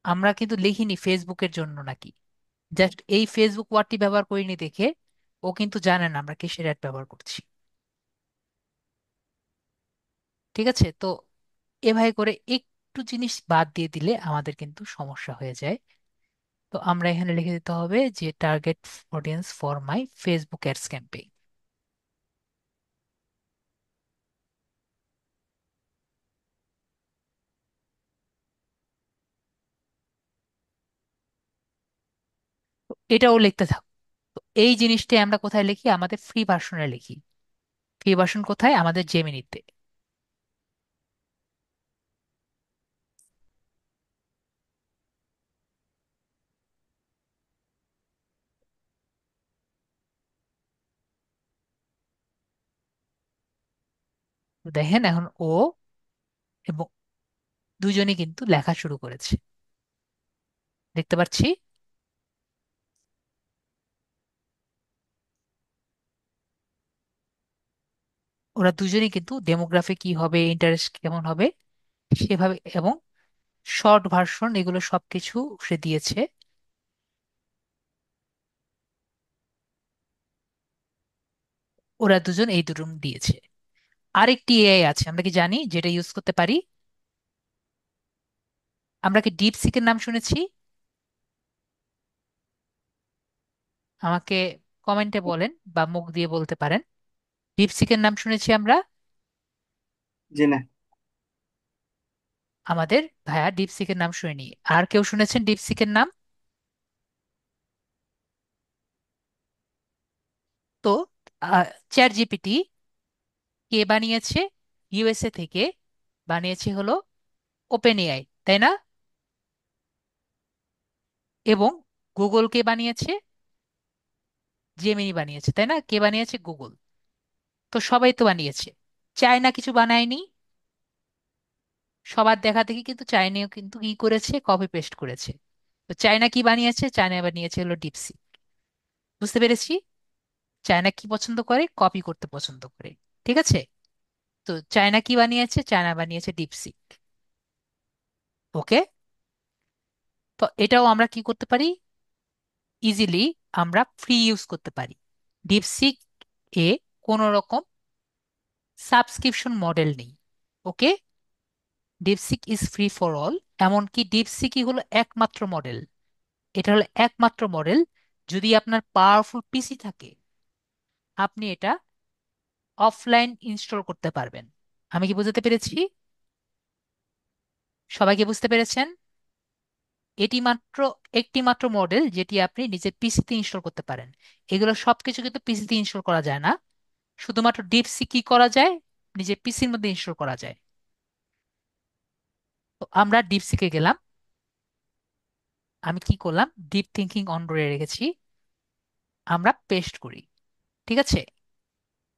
আমরা কিন্তু লিখিনি ফেসবুকের জন্য নাকি, জাস্ট এই ফেসবুক ওয়ার্ডটি ব্যবহার করিনি দেখে ও কিন্তু জানে না আমরা কিসের অ্যাড ব্যবহার করছি। ঠিক আছে, তো এভাবে করে একটু জিনিস বাদ দিয়ে দিলে আমাদের কিন্তু সমস্যা হয়ে যায়। তো আমরা এখানে লিখে দিতে হবে যে target audience for my Facebook ads campaign. এটাও লিখতে থাক। তো এই জিনিসটাই আমরা কোথায় লিখি? আমাদের ফ্রি ভার্সনে লিখি। ফ্রি ভার্সন কোথায়? আমাদের জেমিনিতে। তো দেখেন এখন ও এবং দুজনে কিন্তু লেখা শুরু করেছে, দেখতে পাচ্ছি। ওরা দুজনেই কিন্তু ডেমোগ্রাফি কি হবে, ইন্টারেস্ট কেমন হবে সেভাবে, এবং শর্ট ভার্সন, এগুলো সবকিছু সে দিয়েছে। ওরা দুজন এই দুটো দিয়েছে। আরেকটি এআই আছে, আমরা কি জানি যেটা ইউজ করতে পারি? আমরা কি ডিপসিকের নাম শুনেছি? আমাকে কমেন্টে বলেন বা মুখ দিয়ে বলতে পারেন, ডিপসিকের নাম শুনেছি আমরা? জি না। আমাদের ভাইয়া ডিপসিকের নাম শুনিনি। আর কেউ শুনেছেন ডিপসিকের নাম? তো চ্যাট জিপিটি কে বানিয়েছে? ইউএসএ থেকে বানিয়েছে হলো ওপেন এআই, তাই না? এবং গুগল কে বানিয়েছে? জেমিনি বানিয়েছে, তাই না? কে বানিয়েছে? গুগল। তো সবাই তো বানিয়েছে, চায়না কিছু বানায়নি। সবার দেখা দেখি কিন্তু চায়নাও কিন্তু কি করেছে, কপি পেস্ট করেছে। তো চায়না কি বানিয়েছে? চায়না বানিয়েছে হলো ডিপসিক। বুঝতে পেরেছি, চায়না কি পছন্দ করে? কপি করতে পছন্দ করে। ঠিক আছে, তো চায়না কি বানিয়েছে? চায়না বানিয়েছে ডিপসিক। ওকে, তো এটাও আমরা কি করতে পারি? ইজিলি আমরা ফ্রি ইউজ করতে পারি। ডিপসিক এ কোনো রকম সাবস্ক্রিপশন মডেল নেই। Okay, DeepSeek is free for all. এমনকি ডিপসিকই হলো একমাত্র মডেল, এটা হলো একমাত্র মডেল, যদি আপনার পাওয়ারফুল পিসি থাকে আপনি এটা অফলাইন ইনস্টল করতে পারবেন। আমি কি বুঝতে পেরেছি? সবাইকে বুঝতে পেরেছেন? এটি মাত্র একটি মাত্র মডেল যেটি আপনি নিজের পিসিতে ইনস্টল করতে পারেন। এগুলো সবকিছু কিন্তু পিসিতে ইনস্টল করা যায় না, শুধুমাত্র ডিপসিক কি করা যায়, নিজের পিসির মধ্যে ইনস্টল করা যায়। তো আমরা ডিপসিকে গেলাম, আমি কি করলাম, ডিপ থিঙ্কিং অন করে রেখেছি, আমরা পেস্ট করি। ঠিক আছে,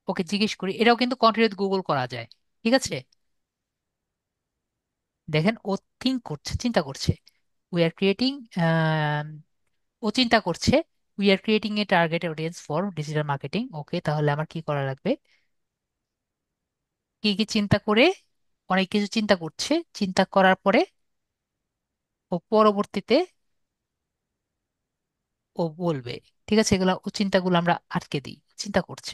ওকে জিজ্ঞেস করি, এটাও কিন্তু কন্টিনিউ গুগল করা যায়। ঠিক আছে, দেখেন ও থিঙ্ক করছে, চিন্তা করছে। উই আর ক্রিয়েটিং, ও চিন্তা করছে, we are creating a target audience for digital marketing. Okay, তাহলে আমার কি করা লাগবে? কি কি চিন্তা করে, অনেক কিছু চিন্তা করছে, চিন্তা করার পরে ও পরবর্তীতে ও বলবে। ঠিক আছে, এগুলো ও চিন্তাগুলো আমরা আটকে দিই, চিন্তা করছে,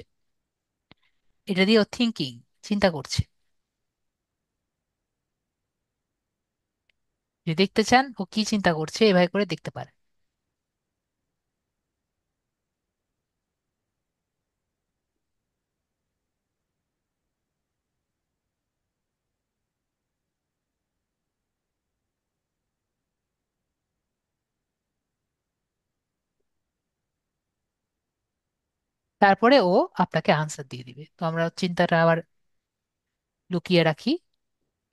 এটা দিয়ে ও থিঙ্কিং, চিন্তা করছে। যদি দেখতে চান ও কি চিন্তা করছে, এভাবে করে দেখতে পারে। তারপরে ও আপনাকে আনসার দিয়ে দিবে। তো আমরা চিন্তাটা আবার লুকিয়ে রাখি।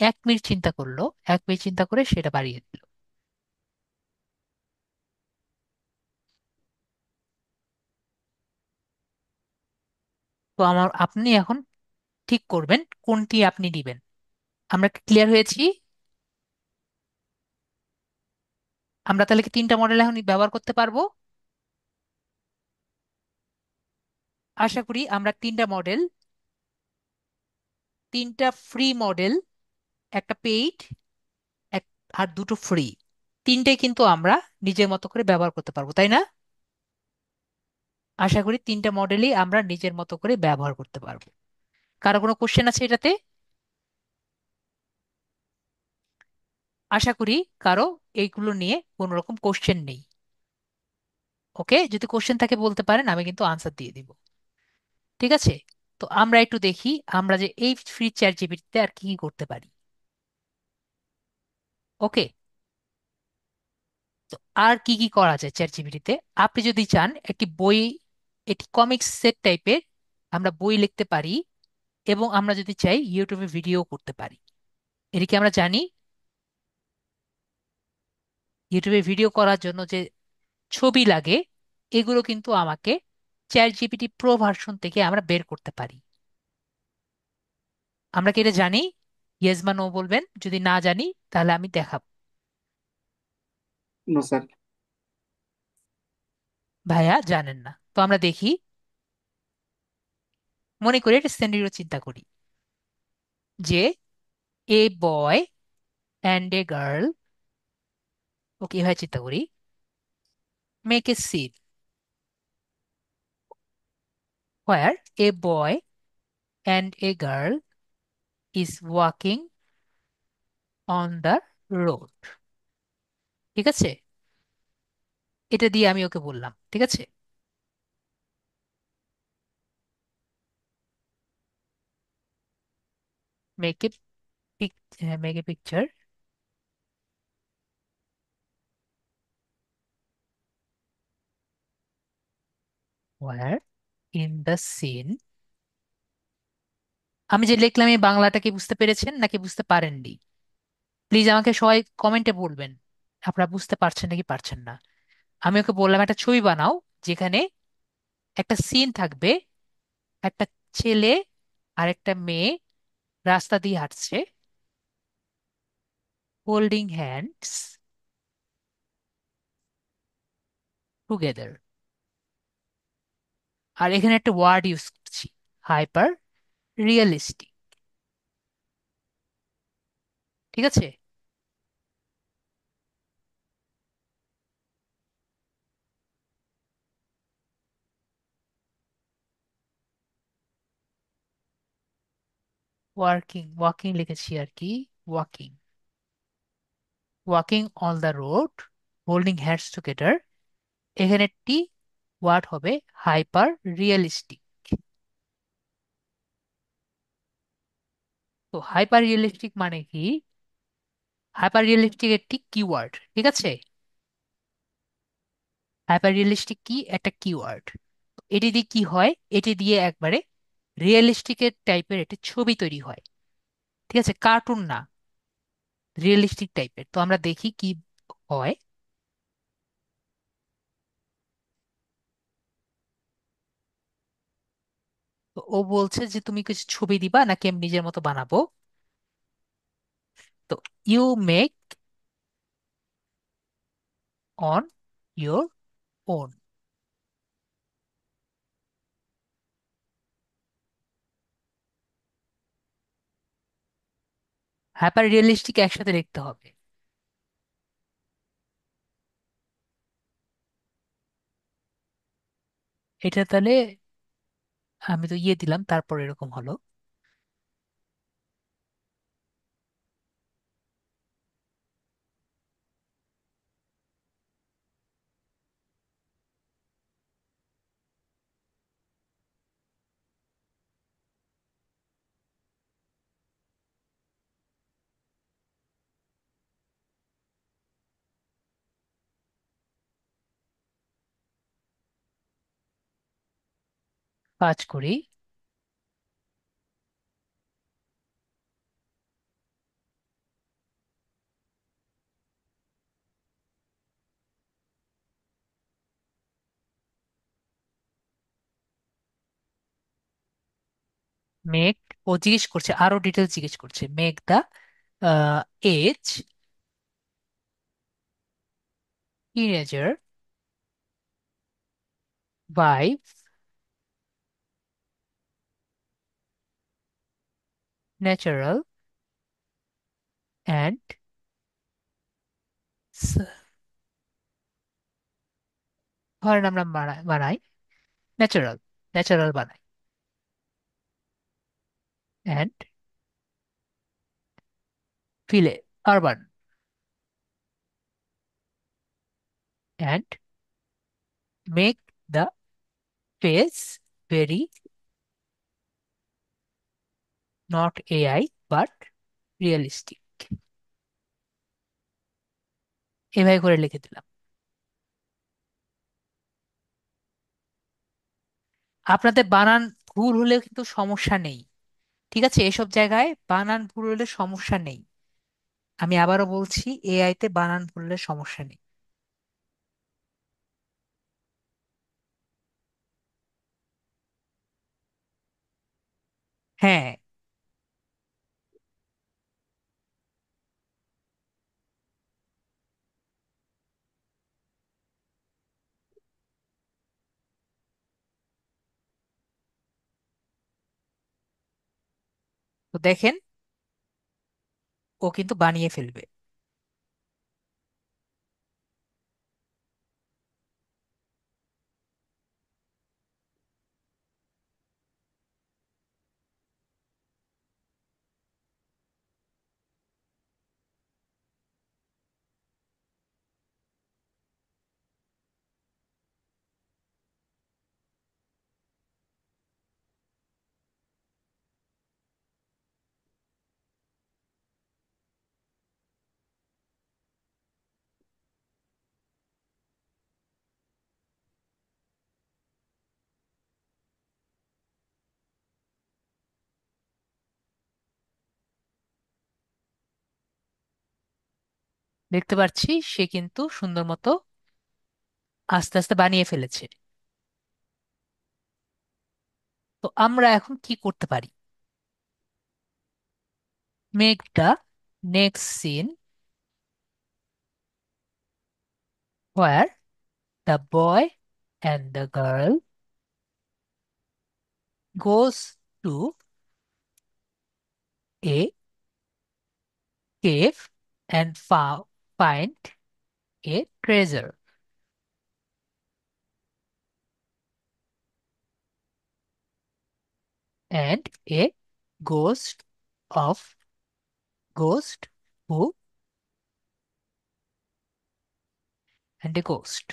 1 মিনিট চিন্তা করলো, 1 মিনিট চিন্তা করে সেটা বাড়িয়ে দিল। তো আমার, আপনি এখন ঠিক করবেন কোনটি আপনি দিবেন। আমরা ক্লিয়ার হয়েছি? আমরা তাহলে কি 3টা মডেল এখন ব্যবহার করতে পারবো? আশা করি আমরা 3টা মডেল তিনটা ফ্রি মডেল, একটা পেইড, এক আর দুটো ফ্রি, তিনটে কিন্তু আমরা নিজের মতো করে ব্যবহার করতে পারবো, তাই না? আশা করি তিনটা মডেলই আমরা নিজের মতো করে ব্যবহার করতে পারবো। কারো কোনো কোশ্চেন আছে এটাতে? আশা করি কারো এইগুলো নিয়ে কোনো রকম কোশ্চেন নেই। ওকে, যদি কোশ্চেন থাকে বলতে পারেন, আমি কিন্তু আনসার দিয়ে দিব। ঠিক আছে, তো আমরা একটু দেখি আমরা যে এই ফ্রি চ্যাট জিপিটিতে আর কি কি করতে পারি। ওকে, তো আর কি কি করা যায় চ্যাট জিপিটিতে? আপনি যদি চান একটি বই, এটি কমিক্স সেট টাইপের, আমরা বই লিখতে পারি, এবং আমরা যদি চাই ইউটিউবে ভিডিও করতে পারি। এটি কি আমরা জানি? ইউটিউবে ভিডিও করার জন্য যে ছবি লাগে, এগুলো কিন্তু আমাকে চ্যাট জিপিটি প্রো ভার্সন থেকে আমরা বের করতে পারি। আমরা কি এটা জানি? ইয়েস বা নো বলবেন যদি না জানি, তাহলে আমি দেখাবো। No sir. ভাইয়া জানেন না, তো আমরা দেখি। মনে করি একটা সিনারিও চিন্তা করি, যে এ বয় অ্যান্ড এ গার্ল, ওকে এভাবে চিন্তা করি, make a scene where a boy and a girl is walking on the road. ঠিক আছে, এটা দিয়ে আমি ওকে বললাম, ঠিক আছে, make a pic make a picture where in the scene, আমি যে লিখলাম এই বাংলাটা কি বুঝতে পেরেছেন নাকি বুঝতে পারেননি? প্লিজ আমাকে সবাই কমেন্টে বলবেন আপনারা বুঝতে পারছেন নাকি পারছেন না। আমি ওকে বললাম একটা ছবি বানাও যেখানে একটা সিন থাকবে, একটা ছেলে আর একটা মেয়ে রাস্তা দিয়ে হাঁটছে, হোল্ডিং হ্যান্ডস টুগেদার। আর এখানে একটা ওয়ার্ড ইউজ করছি, হাইপার রিয়েলিস্টিক। ঠিক আছে, ওয়াকিং লিখেছি আর কি, walking, walking on the road, holding hands together. এখানে একটি ওয়ার্ড হবে হাইপার রিয়েলিস্টিক। তো হাইপার রিয়েলিস্টিক মানে কি? হাইপার রিয়েলিস্টিক একটি কিওয়ার্ড, ঠিক আছে। হাইপার রিয়েলিস্টিক কি একটা কিওয়ার্ড, এটি দিয়ে কি হয়, এটি দিয়ে একবারে রিয়েলিস্টিকের টাইপের একটি ছবি তৈরি হয়। ঠিক আছে, কার্টুন না, রিয়েলিস্টিক টাইপের। তো আমরা দেখি কি হয়। তো ও বলছে যে তুমি কিছু ছবি দিবা নাকি আমি নিজের মতো বানাবো। তো you make on your own. Hyper realistic একসাথে দেখতে হবে। এটা তাহলে আমি তো ইয়ে দিলাম, তারপর এরকম হলো। কাজ করি, মেক, ও জিজ্ঞেস করছে, আরো ডিটেলস জিজ্ঞেস করছে, make the age teenager vibe natural and ধরেন আমরা বানাই ন্যাচারাল, ন্যাচারাল বানাই, and feel urban, and make the face very not AI but realistic. এভাবে করে লিখে দিলাম। আপনাদের বানান ভুল হলেও কিন্তু সমস্যা নেই, ঠিক আছে? এসব জায়গায় বানান ভুল হলে সমস্যা নেই। আমি আবারও বলছি, এআই তে বানান ভুল হলে সমস্যা নেই। হ্যাঁ, তো দেখেন, ও কিন্তু বানিয়ে ফেলবে। দেখতে পাচ্ছি সে কিন্তু সুন্দর মতো আস্তে আস্তে বানিয়ে ফেলেছে। তো আমরা এখন কি করতে পারি? Make the next scene where the boy and the girl goes to a cave and find a treasure, and a ghost of ghost who and a ghost.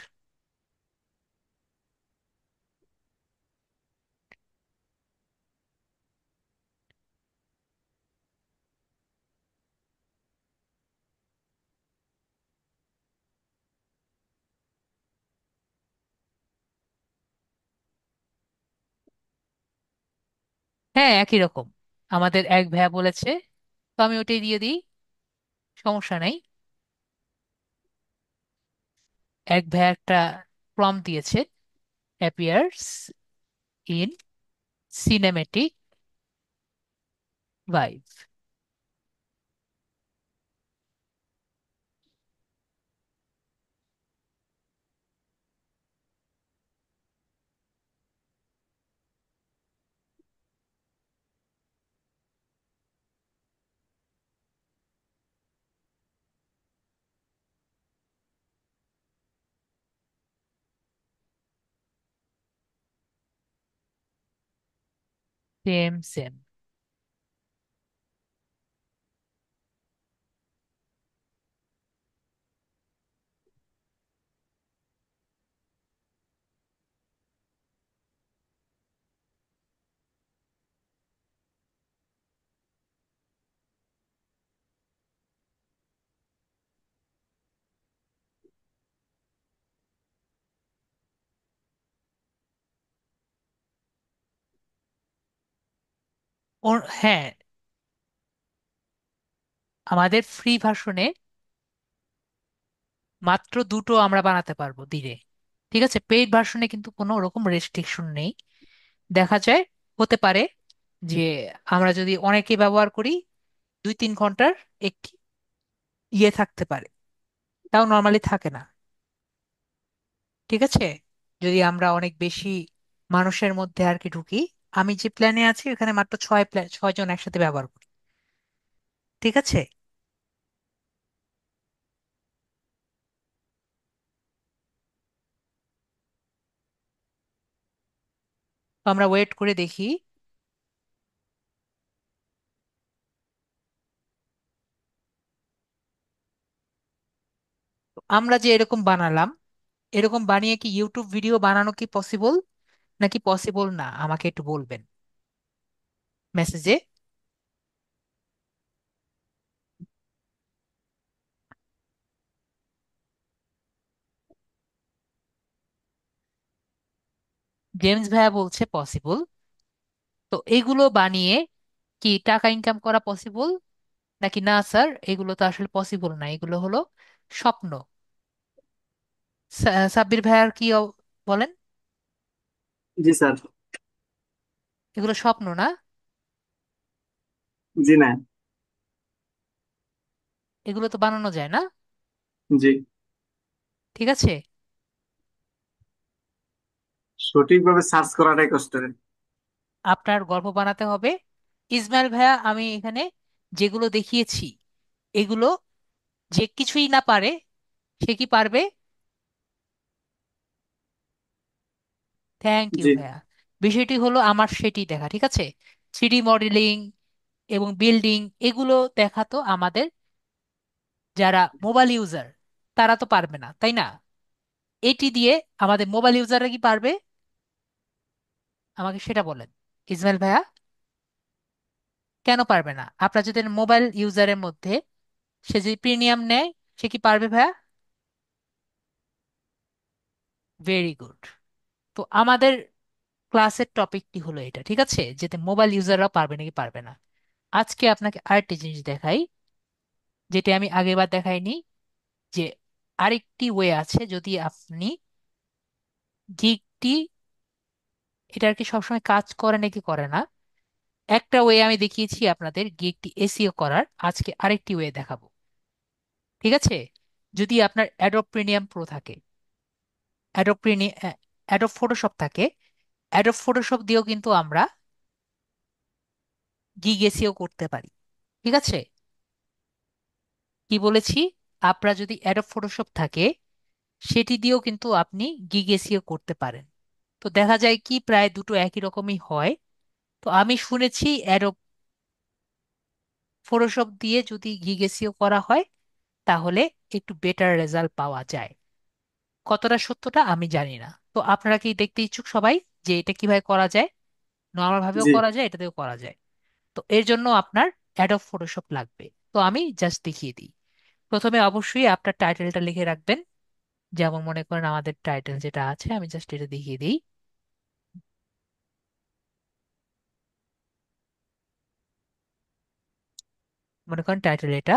হ্যাঁ, একই রকম। আমাদের এক ভাইয়া বলেছে, তো আমি ওটাই দিয়ে দিই, সমস্যা নাই। এক ভাইয়া একটা প্রম্পট দিয়েছে, appears in cinematic vibe. Same same. হ্যাঁ, আমাদের ফ্রি ভার্সনে মাত্র দুটো আমরা বানাতে পারবো দিনে, ঠিক আছে? পেইড ভার্সনে কিন্তু কোনো রকম রেস্ট্রিকশন নেই। দেখা যায়, হতে পারে যে আমরা যদি অনেকে ব্যবহার করি, 2-3 ঘন্টার একটি থাকতে পারে, তাও নর্মালি থাকে না, ঠিক আছে? যদি আমরা অনেক বেশি মানুষের মধ্যে আর কি ঢুকি, আমি যে প্ল্যানে আছি এখানে মাত্র 6 জন একসাথে ব্যবহার করি। ঠিক আছে? তো আমরা ওয়েট করে দেখি। তো আমরা যে এরকম বানালাম, এরকম বানিয়ে কি ইউটিউব ভিডিও বানানো কি পসিবল নাকি পসিবল না, আমাকে একটু বলবেন মেসেজে। জেমস ভাইয়া বলছে পসিবল। তো এগুলো বানিয়ে কি টাকা ইনকাম করা পসিবল নাকি না স্যার, এগুলো তো আসলে পসিবল না, এগুলো হলো স্বপ্ন। সাব্বির ভাইয়ার কি বলেন? জি স্যার। এগুলো স্বপ্ন না? জি না। এগুলো তো বানানো যায় না। জি। ঠিক আছে। সঠিকভাবে সার্চ করাটাই কষ্টের। আপনার গল্প বানাতে হবে। ইসমাইল ভাইয়া, আমি এখানে যেগুলো দেখিয়েছি এগুলো যে কিছুই না পারে সে কি পারবে? থ্যাংক ইউ জি। ভাইয়া। বিষয়টি হলো আমার সেটি দেখা, ঠিক আছে। থ্রিডি মডেলিং এবং বিল্ডিং এগুলো দেখা তো আমাদের যারা মোবাইল ইউজার তারা তো পারবে না, তাই না? এটি দিয়ে আমাদের মোবাইল ইউজাররা কি পারবে? আমাকে সেটা বলেন ইসমাইল ভাইয়া। কেন পারবে না? আপনার যদি মোবাইল ইউজারের মধ্যে সে যদি প্রিমিয়াম নেয় সে কি পারবে ভাইয়া? Very good. তো আমাদের ক্লাসের টপিকটি হলো এটা, ঠিক আছে, যেতে মোবাইল ইউজাররা পারবে নাকি পারবে না। আজকে আপনাকে আরেকটি জিনিস দেখাই যেটা আমি আগেরবার দেখাইনি, যে আরেকটি ওয়ে আছে যদি আপনি গিগটি, এটা আর কি সবসময় কাজ করে নাকি করে না। একটা ওয়ে আমি দেখিয়েছি আপনাদের গিগটি এসইও করার, আজকে আরেকটি ওয়ে দেখাবো। ঠিক আছে? যদি আপনার অ্যাডোব প্রিমিয়াম প্রো থাকে, অ্যাডোব প্রিমিয়াম, অ্যাডোব ফটোশপ থাকে, অ্যাডোব ফটোশপ দিয়েও কিন্তু আমরা গিগ এসইও করতে পারি। ঠিক আছে? কি বলেছি? আপনার যদি অ্যাডোব ফটোশপ থাকে সেটি দিয়েও কিন্তু আপনি গিগ এসইও করতে পারেন। তো দেখা যায় কি প্রায় দুটো একই রকমই হয়। তো আমি শুনেছি অ্যাডোব ফটোশপ দিয়ে যদি গিগ এসইও করা হয় তাহলে একটু বেটার রেজাল্ট পাওয়া যায়। কতটা সত্যটা আমি জানি না। তো আপনারা কি দেখতে ইচ্ছুক সবাই যে এটা কিভাবে করা যায়? নর্মাল ভাবেও জি। করা যায়, এটাতেও করা যায়। তো এর জন্য আপনার অ্যাডোব ফটোশপ লাগবে। তো আমি জাস্ট দেখিয়ে দিই। প্রথমে অবশ্যই আপনার টাইটেলটা লিখে রাখবেন। যেমন মনে করেন আমাদের টাইটেল যেটা আছে, আমি জাস্ট এটা দেখিয়ে দিই। মনে করেন টাইটেল এটা।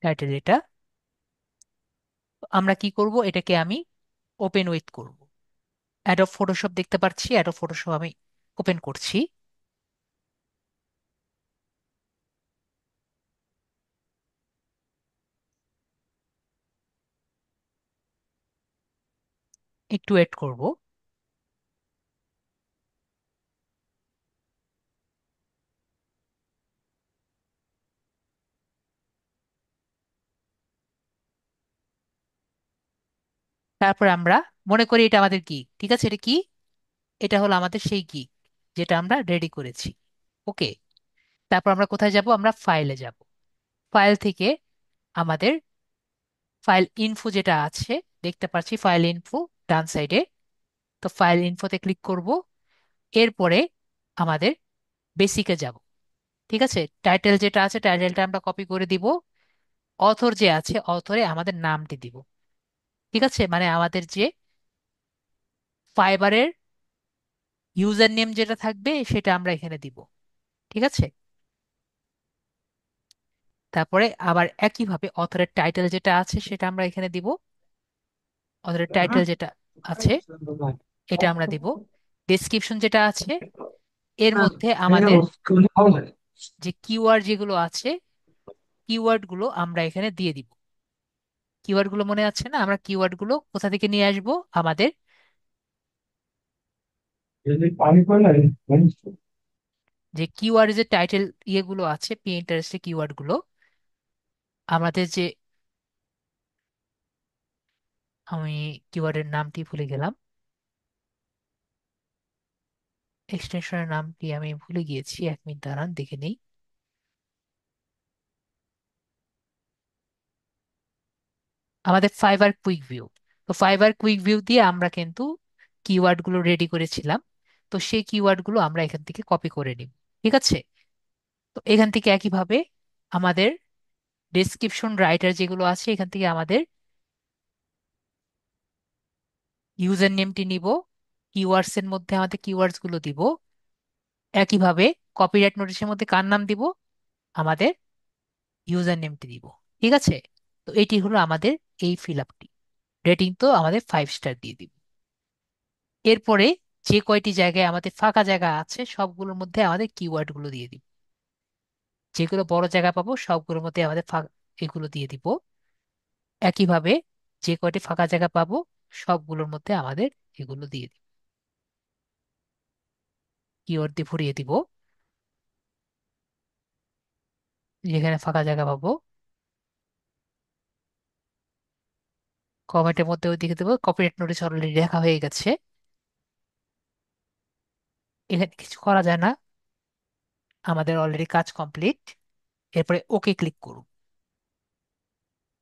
টাইটেল এটা। তো আমরা কি করব, এটাকে আমি ওপেন উইথ করব। অ্যাডোব ফটোশপ দেখতে পাচ্ছি, অ্যাডোব ফটোশপ আমি ওপেন করছি। একটু ওয়েট করব। তারপর আমরা মনে করি এটা আমাদের গিগ, ঠিক আছে, এটা কি? এটা হলো আমাদের সেই গিগ যেটা আমরা রেডি করেছি। ওকে। তারপর আমরা কোথায় যাব? আমরা ফাইলে যাব। ফাইল থেকে আমাদের ফাইল ইনফো যেটা আছে দেখতে পাচ্ছি, ফাইল ইনফো ডান সাইডে। তো ফাইল ইনফোতে ক্লিক করব। এরপরে আমাদের বেসিকে যাব। ঠিক আছে, টাইটেল যেটা আছে টাইটেলটা আমরা কপি করে দিব। অথর যে আছে অথরে আমাদের নামটি দিব। ঠিক আছে, মানে আমাদের যে ফাইবারের ইউজার নেম যেটা থাকবে সেটা আমরা এখানে দিব। ঠিক আছে। তারপরে আবার একইভাবে অথরের টাইটেল যেটা আছে সেটা আমরা এখানে দিব। অথরের টাইটেল যেটা আছে এটা আমরা দিব। ডেসক্রিপশন যেটা আছে এর মধ্যে আমাদের যে কিওয়ার্ড যেগুলো আছে কিওয়ার্ড গুলো আমরা এখানে দিয়ে দিব। কিওয়ার্ড গুলো মনে আছে না? আমরা কিওয়ার্ড গুলো কোথা থেকে নিয়ে আসবো? আমাদের যদি পানি পড়ে না জানিস তো? যে কিওয়ার্ড যে টাইটেল ইয়েগুলো আছে, পিন্টারেস্টের কিওয়ার্ড গুলো, আমাদের যে, আমি কিওয়ার্ডের নামটি ভুলে গেলাম, এক্সটেনশনের নামটি আমি ভুলে গিয়েছি, 1 মিনিট দাঁড়ান দেখে নিই। আমাদের ফাইবার কুইক ভিউ। তো ফাইবার কুইক ভিউ দিয়ে আমরা কিন্তু কিওয়ার্ড গুলো রেডি করেছিলাম। তো সেই কিওয়ার্ড গুলো আমরা এখান থেকে কপি করে নিব। ঠিক আছে? তো এখান থেকে একইভাবে আমাদের ডেসক্রিপশন রাইটার যেগুলো আছে, এখান থেকে আমাদের ইউজার নেমটি নিব, কিওয়ার্ডস এর মধ্যে আমাদের কিওয়ার্ডস গুলো দিব। একইভাবে কপিরাইট নোটিশের মধ্যে কার নাম দিব? আমাদের ইউজার নেমটি দিব। ঠিক আছে? তো এটি হলো আমাদের এই ফিল আপটি। রেটিং তো আমাদের 5 স্টার দিয়ে দিব। এরপরে যে কয়টি জায়গায় আমাদের ফাঁকা জায়গা আছে সবগুলোর মধ্যে আমাদের কিওয়ার্ড গুলো দিয়ে দিব। যেগুলো বড় জায়গা পাবো সবগুলোর মধ্যে আমাদের এগুলো দিয়ে দিব। একইভাবে যে কয়টি ফাঁকা জায়গা পাবো সবগুলোর মধ্যে আমাদের এগুলো দিয়ে দিব, কিওয়ার্ড দিয়ে ভরিয়ে দিব। যেখানে ফাঁকা জায়গা পাবো কমেন্টের মধ্যে ওইদিকে দেবো। কপিরাইট নোটিশ অলরেডি লেখা হয়ে গেছে, এখানে কিছু করা যায় না, আমাদের অলরেডি কাজ কমপ্লিট। এরপরে ওকে ক্লিক করুন।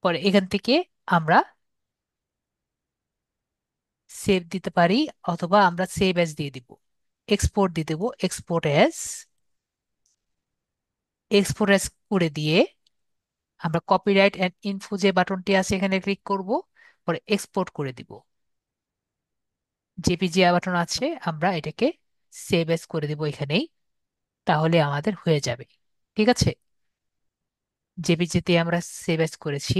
পরে এখান থেকে আমরা সেভ দিতে পারি, অথবা আমরা সেভ অ্যাজ দিয়ে দিব। এক্সপোর্ট দিয়ে দেবো, এক্সপোর্ট অ্যাজ করে দিয়ে আমরা কপিরাইট এন্ড ইনফো যে বাটনটি আছে এখানে ক্লিক করব। পরে এক্সপোর্ট করে দিব। জেপিজি বাটন আছে, আমরা এটাকে সেভ অ্যাজ করে দিব এখানেই। তাহলে আমাদের হয়ে যাবে। ঠিক আছে? জেপিজিতে আমরা সেভ অ্যাজ করেছি।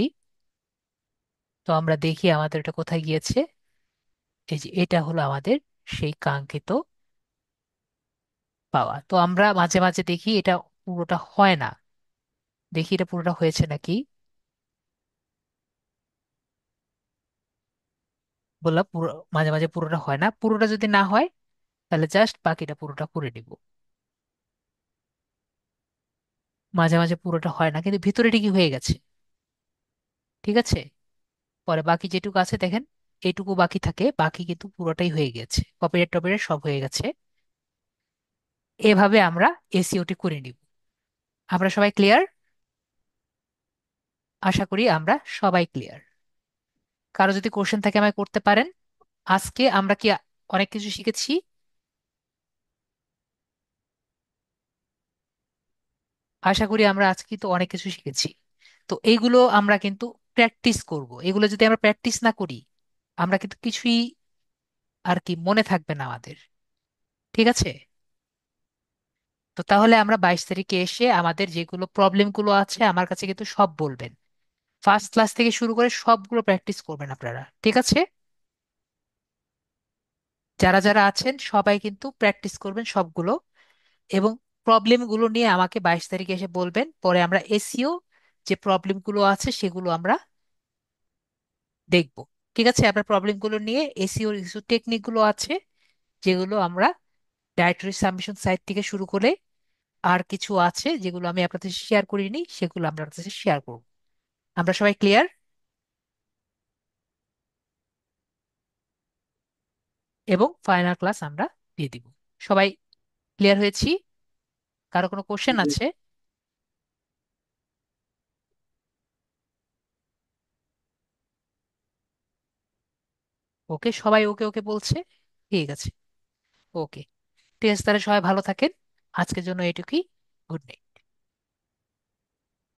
তো আমরা দেখি আমাদের এটা কোথায় গিয়েছে। এই যে এটা হলো আমাদের সেই কাঙ্ক্ষিত পাওয়া। তো আমরা মাঝে মাঝে দেখি এটা পুরোটা হয় না। দেখি এটা পুরোটা হয়েছে নাকি। বললাম পুরো, মাঝে মাঝে পুরোটা হয় না। পুরোটা যদি না হয় তাহলে জাস্ট বাকিটা পুরোটা করে নিব। মাঝে মাঝে পুরোটা হয় না কিন্তু ভিতরে ঠিকই হয়ে গেছে। ঠিক আছে? পরে বাকি যেটুকু আছে দেখেন, এইটুকু বাকি থাকে, বাকি কিন্তু পুরোটাই হয়ে গেছে, কপিরাইট টপিরাইট সব হয়ে গেছে। এভাবে আমরা এসইওটি করে নিব। আমরা সবাই ক্লিয়ার? আশা করি আমরা সবাই ক্লিয়ার। কারো যদি কোশ্চেন থাকে আমায় করতে পারেন। আজকে আমরা কি অনেক কিছু শিখেছি? আশা করি আমরা আজকে তো অনেক কিছু শিখেছি। তো এইগুলো আমরা কিন্তু প্র্যাকটিস করব। এগুলো যদি আমরা প্র্যাকটিস না করি আমরা কিন্তু কিছুই আর কি মনে থাকবে না আমাদের। ঠিক আছে? তো তাহলে আমরা 22 তারিখে এসে আমাদের যেগুলো প্রবলেম গুলো আছে আমার কাছে কিন্তু সব বলবেন। ফার্স্ট ক্লাস থেকে শুরু করে সবগুলো প্র্যাকটিস করবেন আপনারা। ঠিক আছে? যারা যারা আছেন সবাই কিন্তু প্র্যাকটিস করবেন সবগুলো। এবং প্রবলেম গুলো নিয়ে আমাকে 22 তারিখে এসে বলবেন। পরে আমরা এসিও যে প্রবলেম গুলো আছে সেগুলো আমরা দেখব। ঠিক আছে? আপনার প্রবলেম গুলো নিয়ে এসিওর কিছু টেকনিক গুলো আছে যেগুলো আমরা ডায়েটরি সাবমিশন সাইট থেকে শুরু করে আর কিছু আছে যেগুলো আমি আপনাদের সাথে শেয়ার করিনি, সেগুলো আমরা আপনাদের সাথে শেয়ার করব। আমরা সবাই ক্লিয়ার? এবং ফাইনাল ক্লাস আমরা দিয়ে দিব। সবাই ক্লিয়ার হয়েছি? কারো কোনো কোশ্চেন আছে? ওকে, সবাই ওকে ওকে বলছে। ঠিক আছে। ওকে, ঠিক আছে, তাহলে সবাই ভালো থাকেন। আজকের জন্য এটুকুই। Good night.